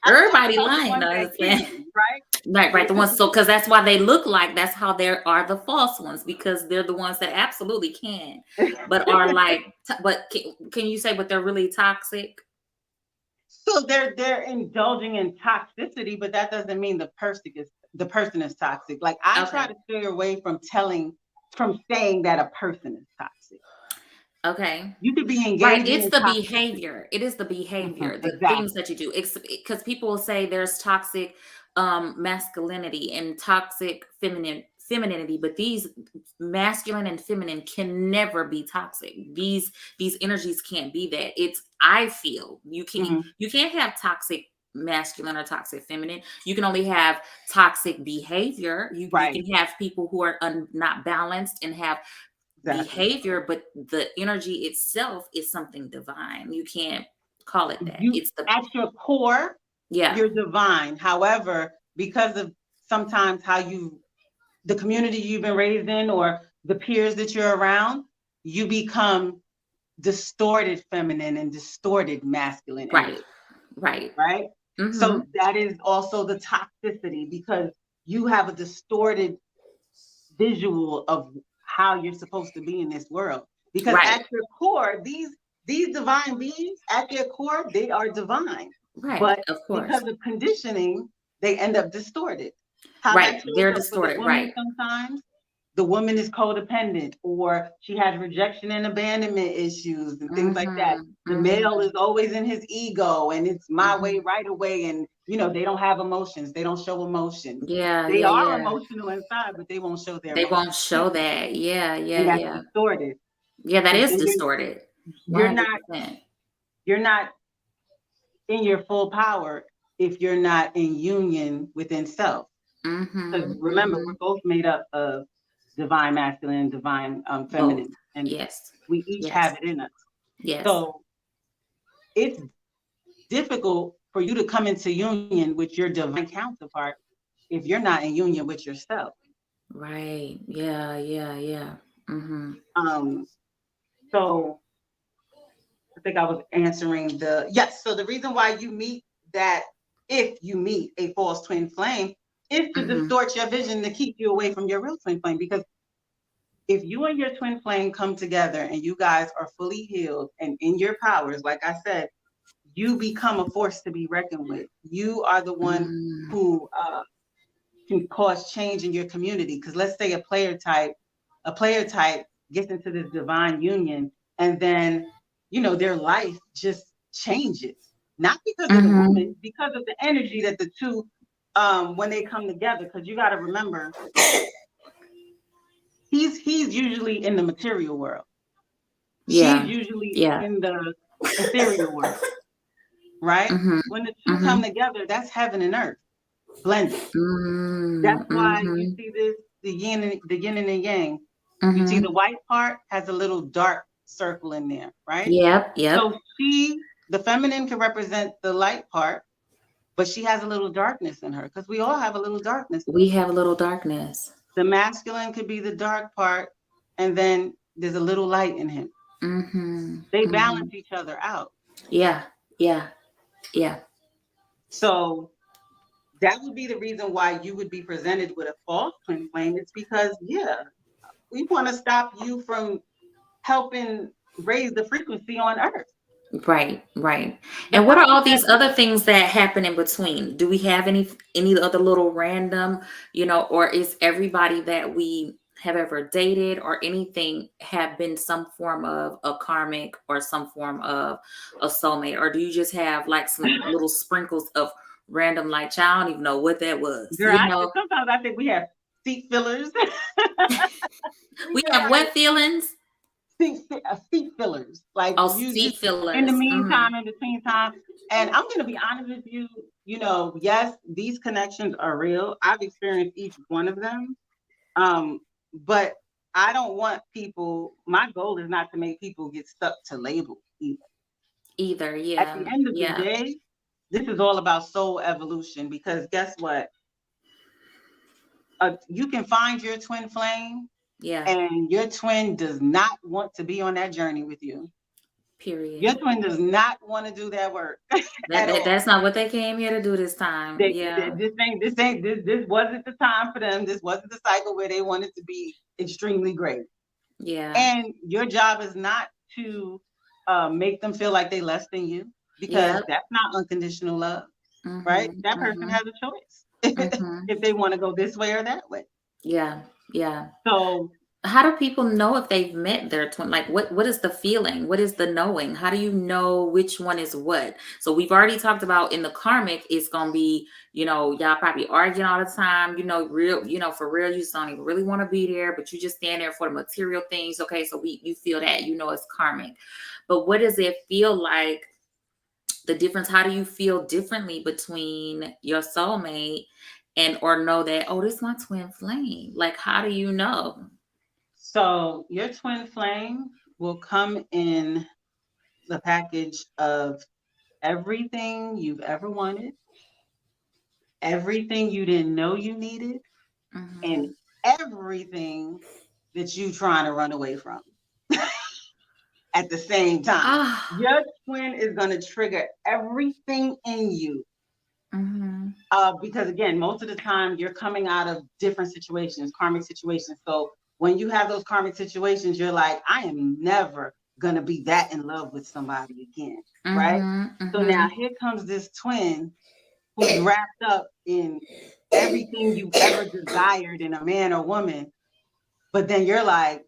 I'm talking Everybody about the lying, ones though. that can, right? Right, right. The ones, so because that's why they look like, that's how there are the false ones, because they're the ones that absolutely can, but are like, but can you say, but they're really toxic? So they're indulging in toxicity, but that doesn't mean the person is toxic. Like I try Okay. to stay away from saying that a person is toxic. Okay. You could be Right. engaging It's in the toxicity. behavior. It is the behavior, the things Exactly. that you do. It's because people will say there's toxic masculinity and toxic femininity, but these masculine and feminine can never be toxic. These energies can't be that. It's, I feel, Hmm. you can't have toxic masculine or toxic feminine. You can only have toxic behavior. You Right. can have people who are not balanced and have Exactly. behavior, but the energy itself is something divine. You can't call it that. You It's the, at your core, yeah, you're divine. However, because of sometimes the community you've been raised in or the peers that you're around, you become distorted feminine and distorted masculine right, energy, right. right? Mm-hmm. So that is also the toxicity because you have a distorted visual of how you're supposed to be in this world. Because Right, at your core, these divine beings, at their core, they are divine. right. But Of course. because of conditioning, they end up distorted. How Right. that shows They're up for the distorted. woman Right. sometimes, the woman is codependent or she has rejection and abandonment issues and things like that. Mm-hmm. The male Mm-hmm. is always in his ego and it's my Mm-hmm. way right away. And, they don't have emotions. They don't show emotions. Yeah, They yeah, are yeah. emotional inside, but they won't show their They won't emotions. show that. Yeah, yeah, And that's yeah. distorted. Yeah, that Because is distorted. you're not 100%. you're not in your full power if you're not in union within self. Because Mm-hmm. remember, Mm-hmm. we're both made up of divine masculine and divine Both. feminine, and Yes. we each Yes. have it in us. Yes. So it's difficult for you to come into union with your divine counterpart if you're not in union with yourself. Right. Yeah, yeah, yeah. Mm-hmm. Um, so I think I was answering yes. So the reason why if you meet a false twin flame, is to Mm-hmm. distort your vision to keep you away from your real twin flame. Because if you and your twin flame come together and you guys are fully healed and in your powers, like I said, you become a force to be reckoned with. You are the one Mm, who can cause change in your community. Because let's say a player type gets into this divine union, and then their life just changes. Not because of the mhm. woman, because of the energy that the two, when they come together. Because you got to remember, he's usually in the material world. She's Yeah. usually Yeah. in the ethereal world, right? Mhm. When the two come Mhm. together, that's heaven and earth blended. Mm, That's why you mhm. see this, the yin and the yang. You see Mhm. the white part has a little dark circle in there, right? Yep, yep. So the feminine can represent the light part, but she has a little darkness in her, because we all have a little darkness. We have a little darkness. The masculine could be the dark part, and then there's a little light in him. Mm-hmm. They Mm-hmm. balance each other out. Yeah. Yeah. Yeah. So that would be the reason why you would be presented with a false twin flame. It's because, yeah, we want to stop you from helping raise the frequency on Earth. Right, right. The And what are person all that, these other things that happen in between? Do we have any other little random, or is everybody that we have ever dated or anything have been some form of a karmic or some form of a soulmate? Or do you just have like some little sprinkles of random, like, child, I don't even know what that was, girl, sometimes I think we have seat fillers. We just have what feelings? seat fillers. Like, Oh, you seat just, in the fillers. meantime, in between time. And I'm going to be honest with you, yes, these connections are real. I've experienced each one of them. But I don't want people, my goal is not to make people get stuck to labels either. At Yeah, the end of the yeah, day, this is all about soul evolution, because guess what? You can find your twin flame, yeah. and your twin does not want to be on that journey with you. Period. Your twin does not want to do that work at all. That's not what they came here to do this time. Yeah. This wasn't the time for them. This wasn't the cycle where they wanted to be extremely great. Yeah. And your job is not to make them feel like they less than you, because Yep. that's not unconditional love, right? That person has a choice if they want to go this way or that way. Yeah. Yeah. So How do people know if they've met their twin? Like, what is the feeling? What is the knowing? How do you know which one is what? So we've already talked about in the karmic, it's gonna be, y'all probably arguing all the time, for real, you just don't even really want to be there, but you just stand there for the material things. Okay, so you feel that, it's karmic. But what does it feel like? The difference, how do you feel differently between your soulmate or know that, oh, this is my twin flame? Like, how do you know? So your twin flame will come in the package of everything you've ever wanted, everything you didn't know you needed, and everything that you trying to run away from at the same time. Your twin is going to trigger everything in you. Because again, most of the time you're coming out of different situations, karmic situations. So when you have those karmic situations, you're like, I am never going to be that in love with somebody again, right? So now here comes this twin who's wrapped up in everything you've ever desired in a man or woman. But then you're like,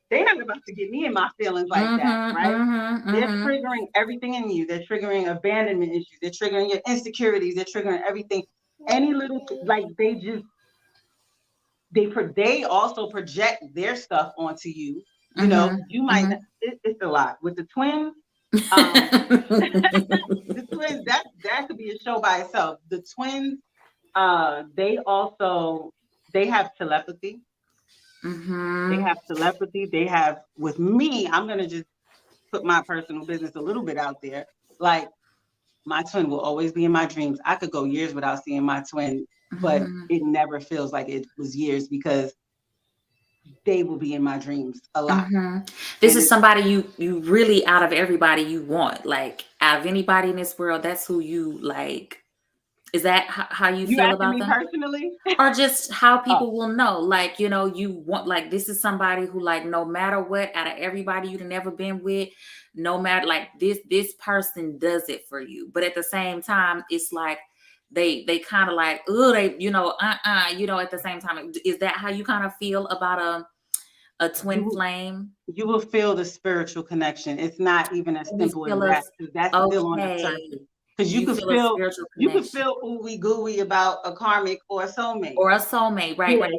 they're not about to get me in my feelings like that, right? They're triggering everything in you. They're triggering abandonment issues. They're triggering your insecurities. They're triggering everything. Any little, like, they also project their stuff onto you. You might not, it's a lot with the twins. The twins, that could be a show by itself. The twins, they have telepathy. They have telepathy. They have, with me, I'm gonna just put my personal business a little bit out there. Like, my twin will always be in my dreams. I could go years without seeing my twin, but it never feels like it was years, because they will be in my dreams a lot. This is somebody you really, out of everybody, you want. Like, out of anybody in this world, that's who you like. Is that how you feel about me them? Personally? Or just how people will know, like, you want, like, this is somebody who, like, no matter what, out of everybody you've never been with, no matter, like, this person does it for you. But at the same time, it's like they kind of like, they, at the same time. Is that how you kind of feel about a twin flame? You will feel the spiritual connection. It's not even as simple as that, because that's still on the surface. Because you could feel ooey gooey about a karmic or a soulmate. Right? Yeah, right.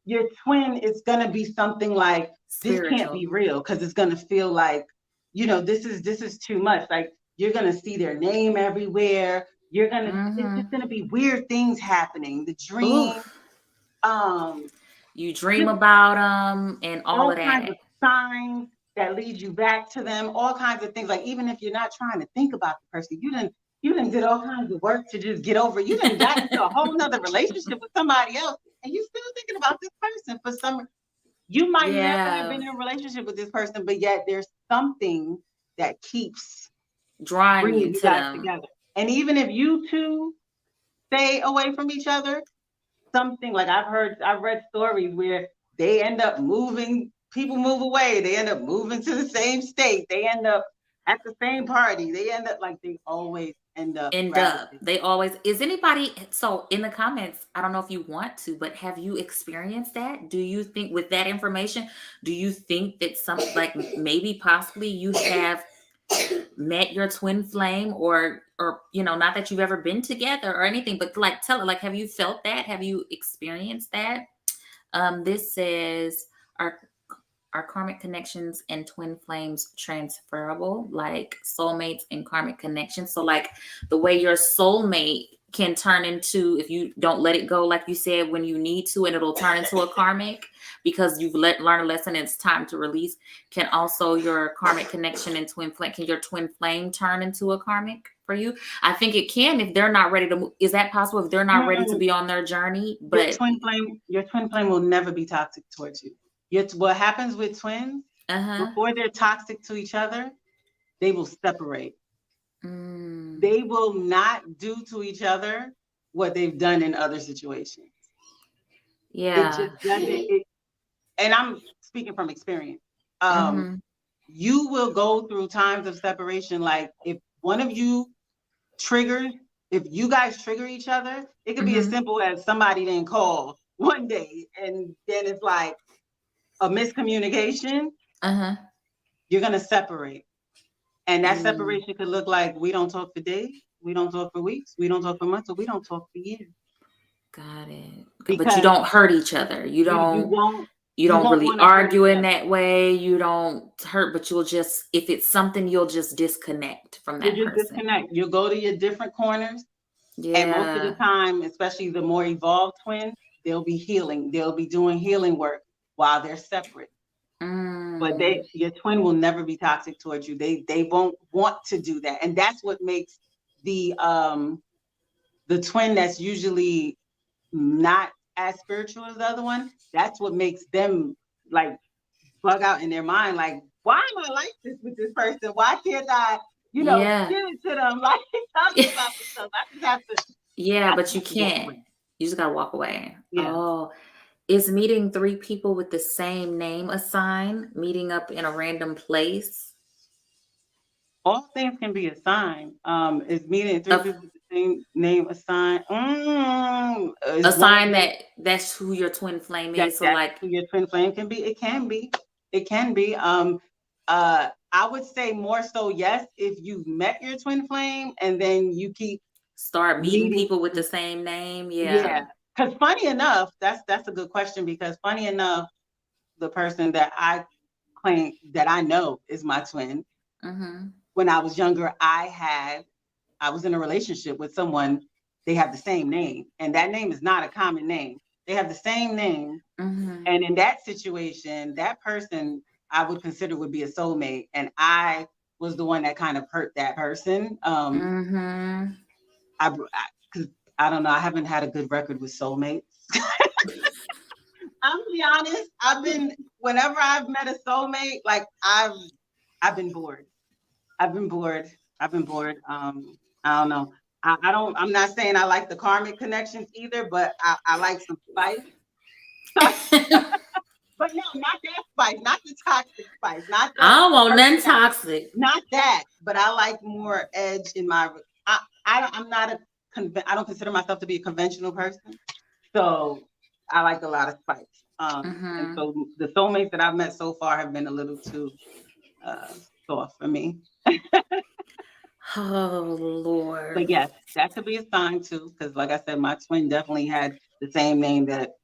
Your twin is gonna be something like, this can't be real, because it's gonna feel like, this is too much. Like, you're gonna see their name everywhere. You're gonna it's just gonna be weird things happening. The dream. You dream about them and all of that. Kinds of signs that lead you back to them, all kinds of things. Like, even if you're not trying to think about the person, You done did all kinds of work to just get over. You done got into a whole nother relationship with somebody else, and you still thinking about this person for some. You might never have been in a relationship with this person, but yet there's something that keeps drawing bringing you you to guys them. together. And even if you two stay away from each other, something like I've read stories where they end up moving, people move away, they end up moving to the same state, they end up at the same party, they end up like they always End up. gravitating. They always is anybody so in the comments, I don't know if you want to, but have you experienced that? Do you think with that information, do you think that some like maybe possibly you have met your twin flame or not that you've ever been together or anything, but like tell it like have you felt that? Have you experienced that? This says are karmic connections and twin flames transferable, like soulmates and karmic connections? So, like the way your soulmate can turn into, if you don't let it go, like you said, when you need to, and it'll turn into a karmic because you've learned a lesson and it's time to release. Can also your karmic connection and twin flame, can your twin flame turn into a karmic for you? I think it can if they're not ready to move. Is that possible if they're not ready to be on their journey? But Your twin flame will never be toxic towards you. What happens with twins, before they're toxic to each other, they will separate. They will not do to each other what they've done in other situations. Yeah. It just doesn't. And I'm speaking from experience. You will go through times of separation. Like if one of you triggers, if you guys trigger each other, it could be as simple as somebody didn't call one day, and then it's like a miscommunication. You're gonna separate, and that separation could look like we don't talk for days, we don't talk for weeks, we don't talk for months, or we don't talk for years. Got it. Because but you don't hurt each other. You don't really argue in that way. You don't hurt, but you'll just, if it's something, you'll just disconnect from that person. Disconnect. You'll go to your different corners. Yeah. And most of the time, especially the more evolved twins, they'll be healing. They'll be doing healing work while they're separate. But your twin will never be toxic towards you. They won't want to do that. And that's what makes the twin that's usually not as spiritual as the other one, that's what makes them like bug out in their mind, like, why am I like this with this person? Why can't I, give it to them? Like, talk about this stuff. I just have to. Yeah, but you can't. You just gotta walk away. Yeah. Oh, is meeting 3 people with the same name a sign? Meeting up in a random place? All things can be a sign. Is meeting 3 people with the same name a sign? A sign that's who your twin flame is. So like who your twin flame can be. It can be. It can be. I would say more so, yes, if you've met your twin flame and then you start meeting people with the same name. Yeah. Because funny enough, that's a good question, because funny enough, the person that I claim that I know is my twin. When I was younger, I was in a relationship with someone, they have the same name, and that name is not a common name. They have the same name. And in that situation, that person I would consider would be a soulmate. And I was the one that kind of hurt that person. Because I don't know, I haven't had a good record with soulmates. I'm gonna be honest. Whenever I've met a soulmate, like I've been bored. I don't know. I'm not saying I like the karmic connections either, but I like some spice. But no, not that spice, not the toxic spice, not that. I don't want none toxic. Not that, but I like more edge in my. I don't consider myself to be a conventional person, so I like a lot of spice. And so the soulmates that I've met so far have been a little too soft for me. Oh Lord. But yes, that could be a sign too, because like I said, my twin definitely had the same name that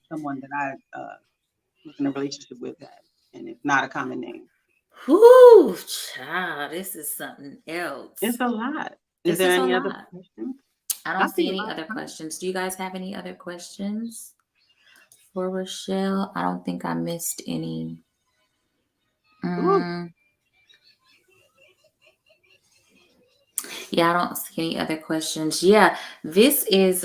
someone that I was in a relationship with had, and it's not a common name. Whoo, child, this is something else. It's a lot. Is there any other questions? I don't see any other questions. Do you guys have any other questions for Rochelle? I don't think I missed any. Yeah, I don't see any other questions. Yeah, this is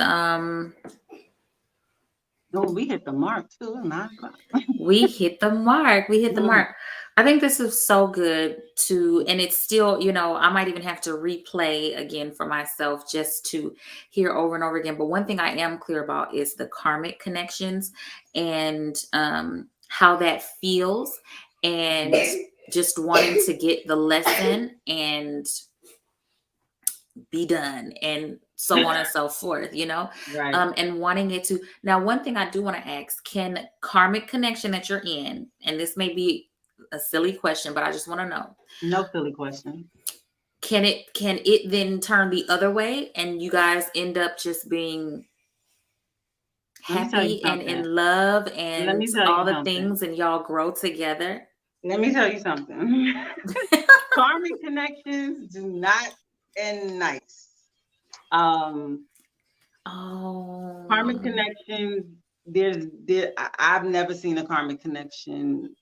Oh, we hit the mark too. 9 o'clock. we hit the mark. We hit the Mhm. mark. I think this is so good to, and it's still, I might even have to replay again for myself just to hear over and over again. But one thing I am clear about is the karmic connections and how that feels, and just wanting to get the lesson and be done, and so on and so forth, Right. and wanting it to. Now, one thing I do want to ask, can karmic connection that you're in, and this may be a silly question, but I just want to know, No silly question. can it then turn the other way and you guys end up just being Let me tell you happy and something. in love Let and me tell all you the something. things, and y'all grow together? Let me tell you something. Karmic connections do not end nice. Um, Karmic Oh, connections, I've never seen a karmic connection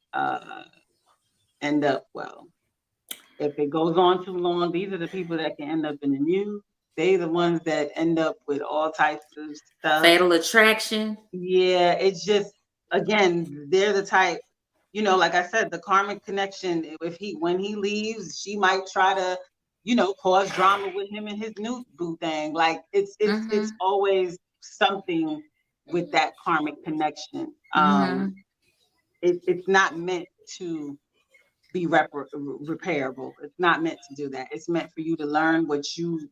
end up well. If it goes on too long, these are the people that can end up in the news. They the ones that end up with all types of stuff. fatal attraction. Yeah, it's just, again, they're the type, like I said, the karmic connection. If he when he leaves, she might try to, cause drama with him and his new boo thing. Like it's Mm-hmm. always something with that karmic connection. Mm-hmm. It's not meant to be repairable. It's not meant to do that. It's meant for you to learn what you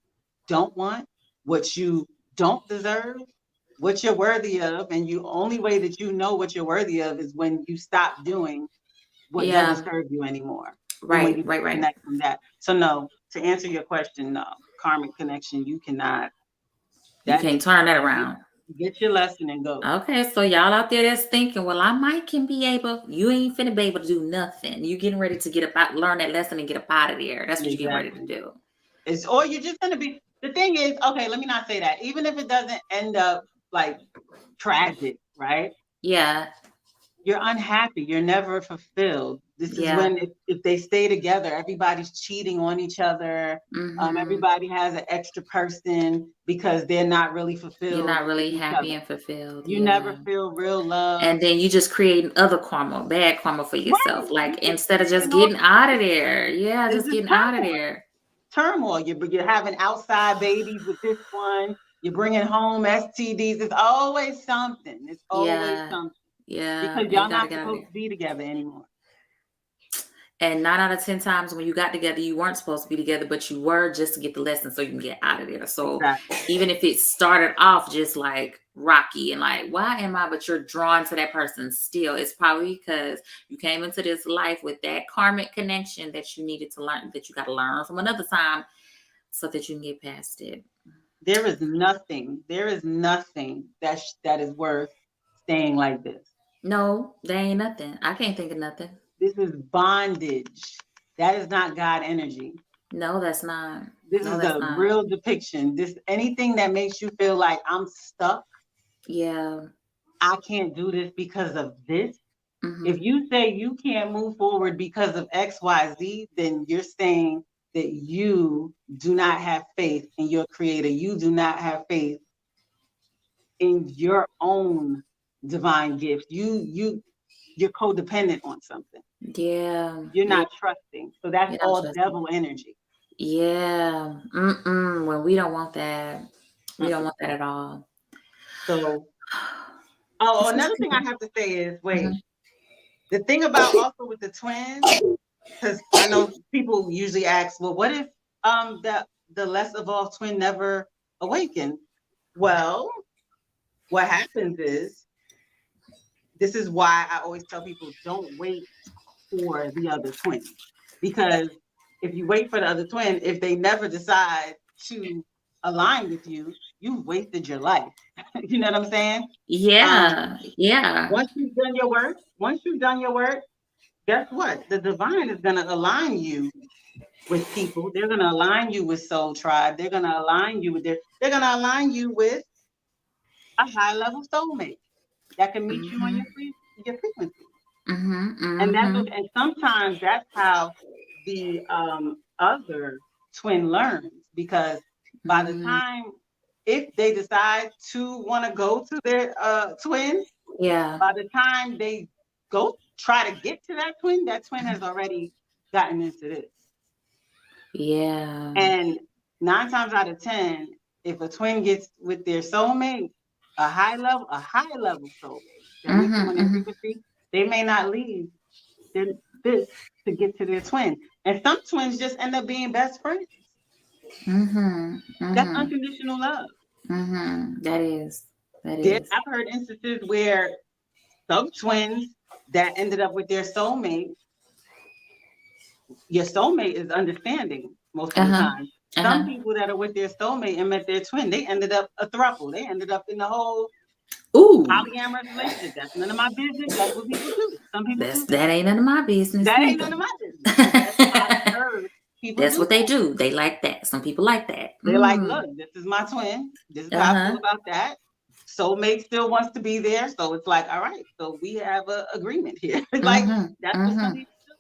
don't want, what you don't deserve, what you're worthy of. And you only way that you know what you're worthy of is when you stop doing what doesn't Yeah. serve you anymore. And when Right. you Right. Right. disconnect from that. So no, to answer your question, no, karmic connection, you cannot, You that's, can't turn that get, around. get your lesson and go. Okay, so y'all out there that's thinking, well, I might can be able. You ain't finna be able to do nothing. You getting ready to get up out, learn that lesson, and get up out of there. That's what you're getting ready to Exactly. do. Or you're just going to be, the thing is, okay, let me not say that. Even if it doesn't end up like tragic, right? Yeah, You're unhappy. You're never fulfilled. This is yeah. when, if they stay together, everybody's cheating on each other. Mm-hmm. Everybody has an extra person because they're not really You're fulfilled not with really each happy other. and fulfilled. You never Yeah. feel real love. And then you just creating other karma, bad karma for yourself. Right. Like You just instead of just creating all getting kinds out of, of there. Yeah, it's just just getting out of turmoil. there. Turmoil. You're having outside babies with this one. You're bringing home STDs. It's always something. It's always Yeah, something yeah. because And you y'all got to not get out of supposed there. to be together anymore. And 9 out of 10 times when you got together, you weren't supposed to be together, but you were, just to get the lesson so you can get out of there. So Exactly. even if it started off just like rocky and like, why am I? But you're drawn to that person still. It's probably because you came into this life with that karmic connection that you needed to learn, that you got to learn from another time so that you can get past it. There is nothing that is worth staying like this. No, there ain't nothing. I can't think of nothing. This is bondage. That is not God energy. No, that's not. This No, is that's a not. real depiction. This anything that makes you feel like I'm stuck, Yeah. I can't do this because of this. Mm-hmm. If you say you can't move forward because of XYZ, then you're saying that you do not have faith in your creator. You do not have faith in your own divine gift. You're codependent on something. Yeah. You're Yeah. not trusting. So that's You're not all trusting. devil energy. Yeah. Mm-mm. Well, we don't want that. We don't Mm-mm. want that at all. So, This is another thing I good. have to say is, wait, Mhm. the thing about also with the twins, because I know people usually ask, well, what if the less evolved twin never awakened? Well, what happens is, this is why I always tell people, don't wait for the other twin. Because if you wait for the other twin, if they never decide to align with you, you've wasted your life. You know what I'm saying? Um, Yeah. Yeah. once you've done your work, guess what? The divine is going to align you with people. They're going to align you with soul tribe. They're going to align you with they're going to align you with a high level soulmate that can meet you on Mm-hmm. your frequency. Mm-hmm. And that's Mm-hmm. and sometimes that's how the other twin learns. because by the time, if they decide to want to go to their twin, Yeah. by the time they go try to get to that twin has already gotten into this. Yeah. And 9 times out of 10, if a twin gets with their soulmate, a high level soulmate that meets them on their frequency, they may not leave this to get to their twin. And some twins just end up being best friends. That's unconditional love. That is. I've heard instances where some twins that ended up with their soulmate, your soulmate is understanding most of the time. Some people that are with their soulmate and met their twin, they ended up a throuple. They ended up in the whole polyamorous relationship. That's none of my business. That's what people do. Some people do that ain't none of my business. That ain't none of my business. That's what I've heard. That's what they do. They like that. Some people like that. They're like, look, this is my twin. This is how I feel about that. Soulmate still wants to be there. So it's like, all right, so we have an agreement here. Like, that's what some people do.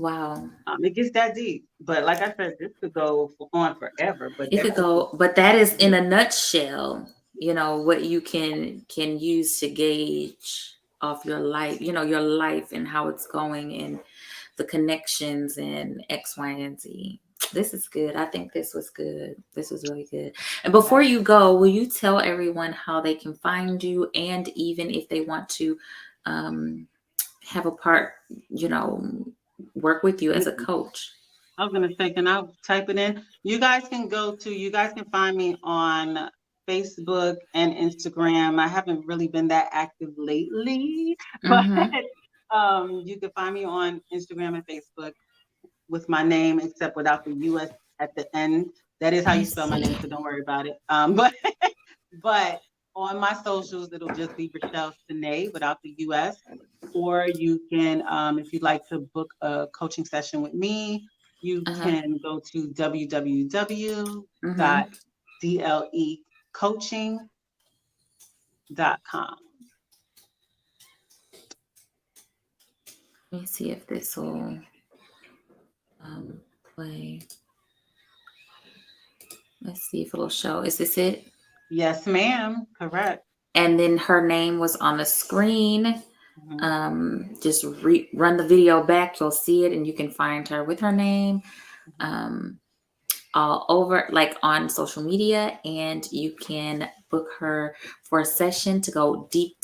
Wow. It gets that deep. But like I said, this could go on forever. But it could go, but that is in a nutshell, you know, what you can use to gauge off your life, you know, your life and how it's going and the connections and X, Y, and Z. This is good. I think this was good. This was really good. And before you go, will you tell everyone how they can find you, and even if they want to have a part, you know, work with you as a coach? I was gonna say, can I type it in? You guys can find me on Facebook and Instagram. I haven't really been that active lately, but you can find me on Instagram and Facebook with my name, except without the US at the end. That is how you spell my name, so don't worry about it. But on my socials, it'll just be Rochelle Sine without the US. Or you can, if you'd like to book a coaching session with me, you can go to www.dlecoaching.com. Let me see if this will play. Let's see if it'll show. Is this it? Yes, ma'am. Correct. And then her name was on the screen. Just run the video back. You'll see it, and you can find her with her name all over, like on social media. And you can book her for a session to go deep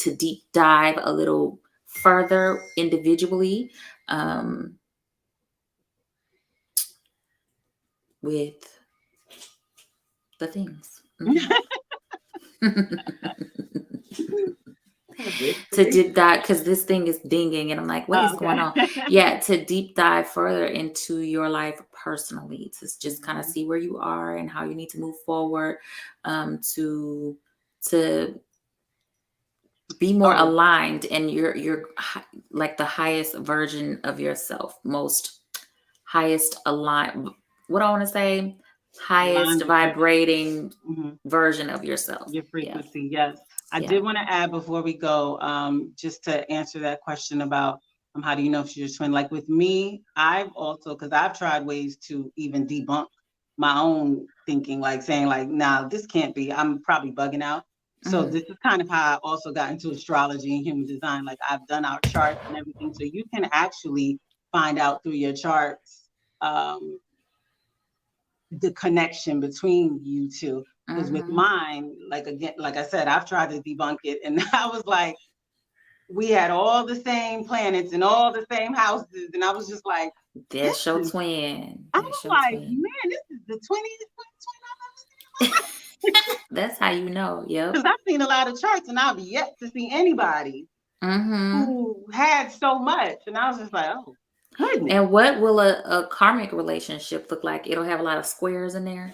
dive a little further individually with the things. To deep dive, because this thing is dinging and I'm like, what is going on? Yeah, to deep dive further into your life personally, to just kind of see where you are and how you need to move forward, to be more aligned, and you're like the highest version of yourself, most highest aligned, what I want to say, highest vibrating version of yourself. Your frequency, yes. I did want to add before we go, just to answer that question about how do you know if you're your twin? Like with me, I've also, because I've tried ways to even debunk my own thinking, like saying like, nah, this can't be, I'm probably bugging out. So this is kind of how I also got into astrology and human design. Like I've done our charts and everything. So you can actually find out through your charts the connection between you two. Because with mine, like again, like I said, I've tried to debunk it, and I was like, we had all the same planets and all the same houses, and I was just like, that's your twin. I was like, man, this is the twinniest twin I've ever seen. That's how you know, yeah. Because I've seen a lot of charts, and I've yet to see anybody who had so much, and I was just like, oh. Goodness. And what will a karmic relationship look like? It'll have a lot of squares in there.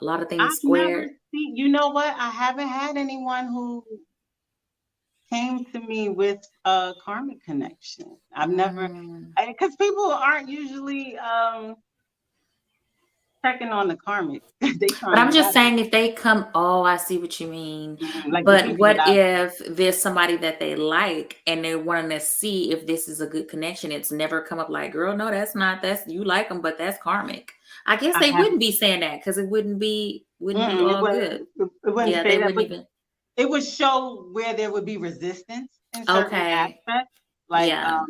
A lot of things squared. You know what? I haven't had anyone who came to me with a karmic connection. I've never, because people aren't usually checking on the karmic. But I'm just saying, if they come, I see what you mean. Like, but what if there's somebody that they like and they're wanting to see if this is a good connection? It's never come up like, girl, no, that's not. That's, you like them, but that's karmic. I guess I they have wouldn't be saying that because it wouldn't be it all wouldn't good. it wouldn't Yeah, say they that, wouldn't but even. it would show where there would be resistance in certain Okay. aspects, like Yeah.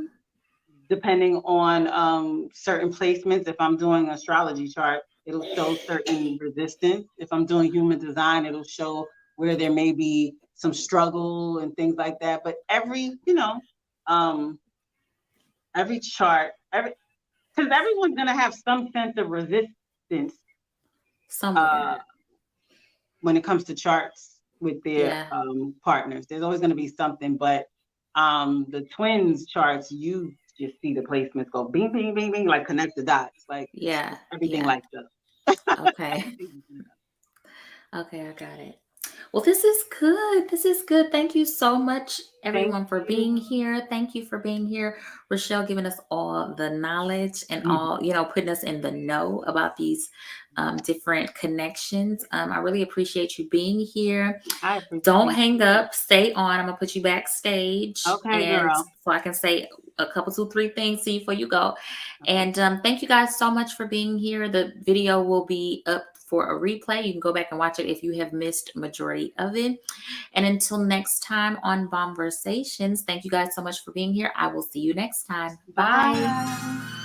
depending on certain placements. If I'm doing an astrology chart, it'll show certain resistance. If I'm doing human design, it'll show where there may be some struggle and things like that. But every chart, because everyone's gonna have some sense of resistance uh, Somewhere. when it comes to charts with their Yeah. partners. There's always gonna be something, but the twins charts, you just see the placements go bing, bing, bing, bing, like connect the dots, like Yeah. everything Yeah. like that. Okay. Okay, I got it. Well, this is good. This is good. Thank you so much, Thank everyone, for being you. here. Thank you for being here. Rochelle giving us all the knowledge and Mhm. all, putting us in the know about these different connections. I really appreciate you being here. I Don't appreciate hang you. up. Stay on. I'm gonna put you backstage, Okay, and girl. so I can say a couple, two, three things to you before you go. Okay. And thank you guys so much for being here. The video will be up for a replay. You can go back and watch it if you have missed majority of it. And until next time on Bombersations, thank you guys so much for being here. I will see you next time. Bye. Bye.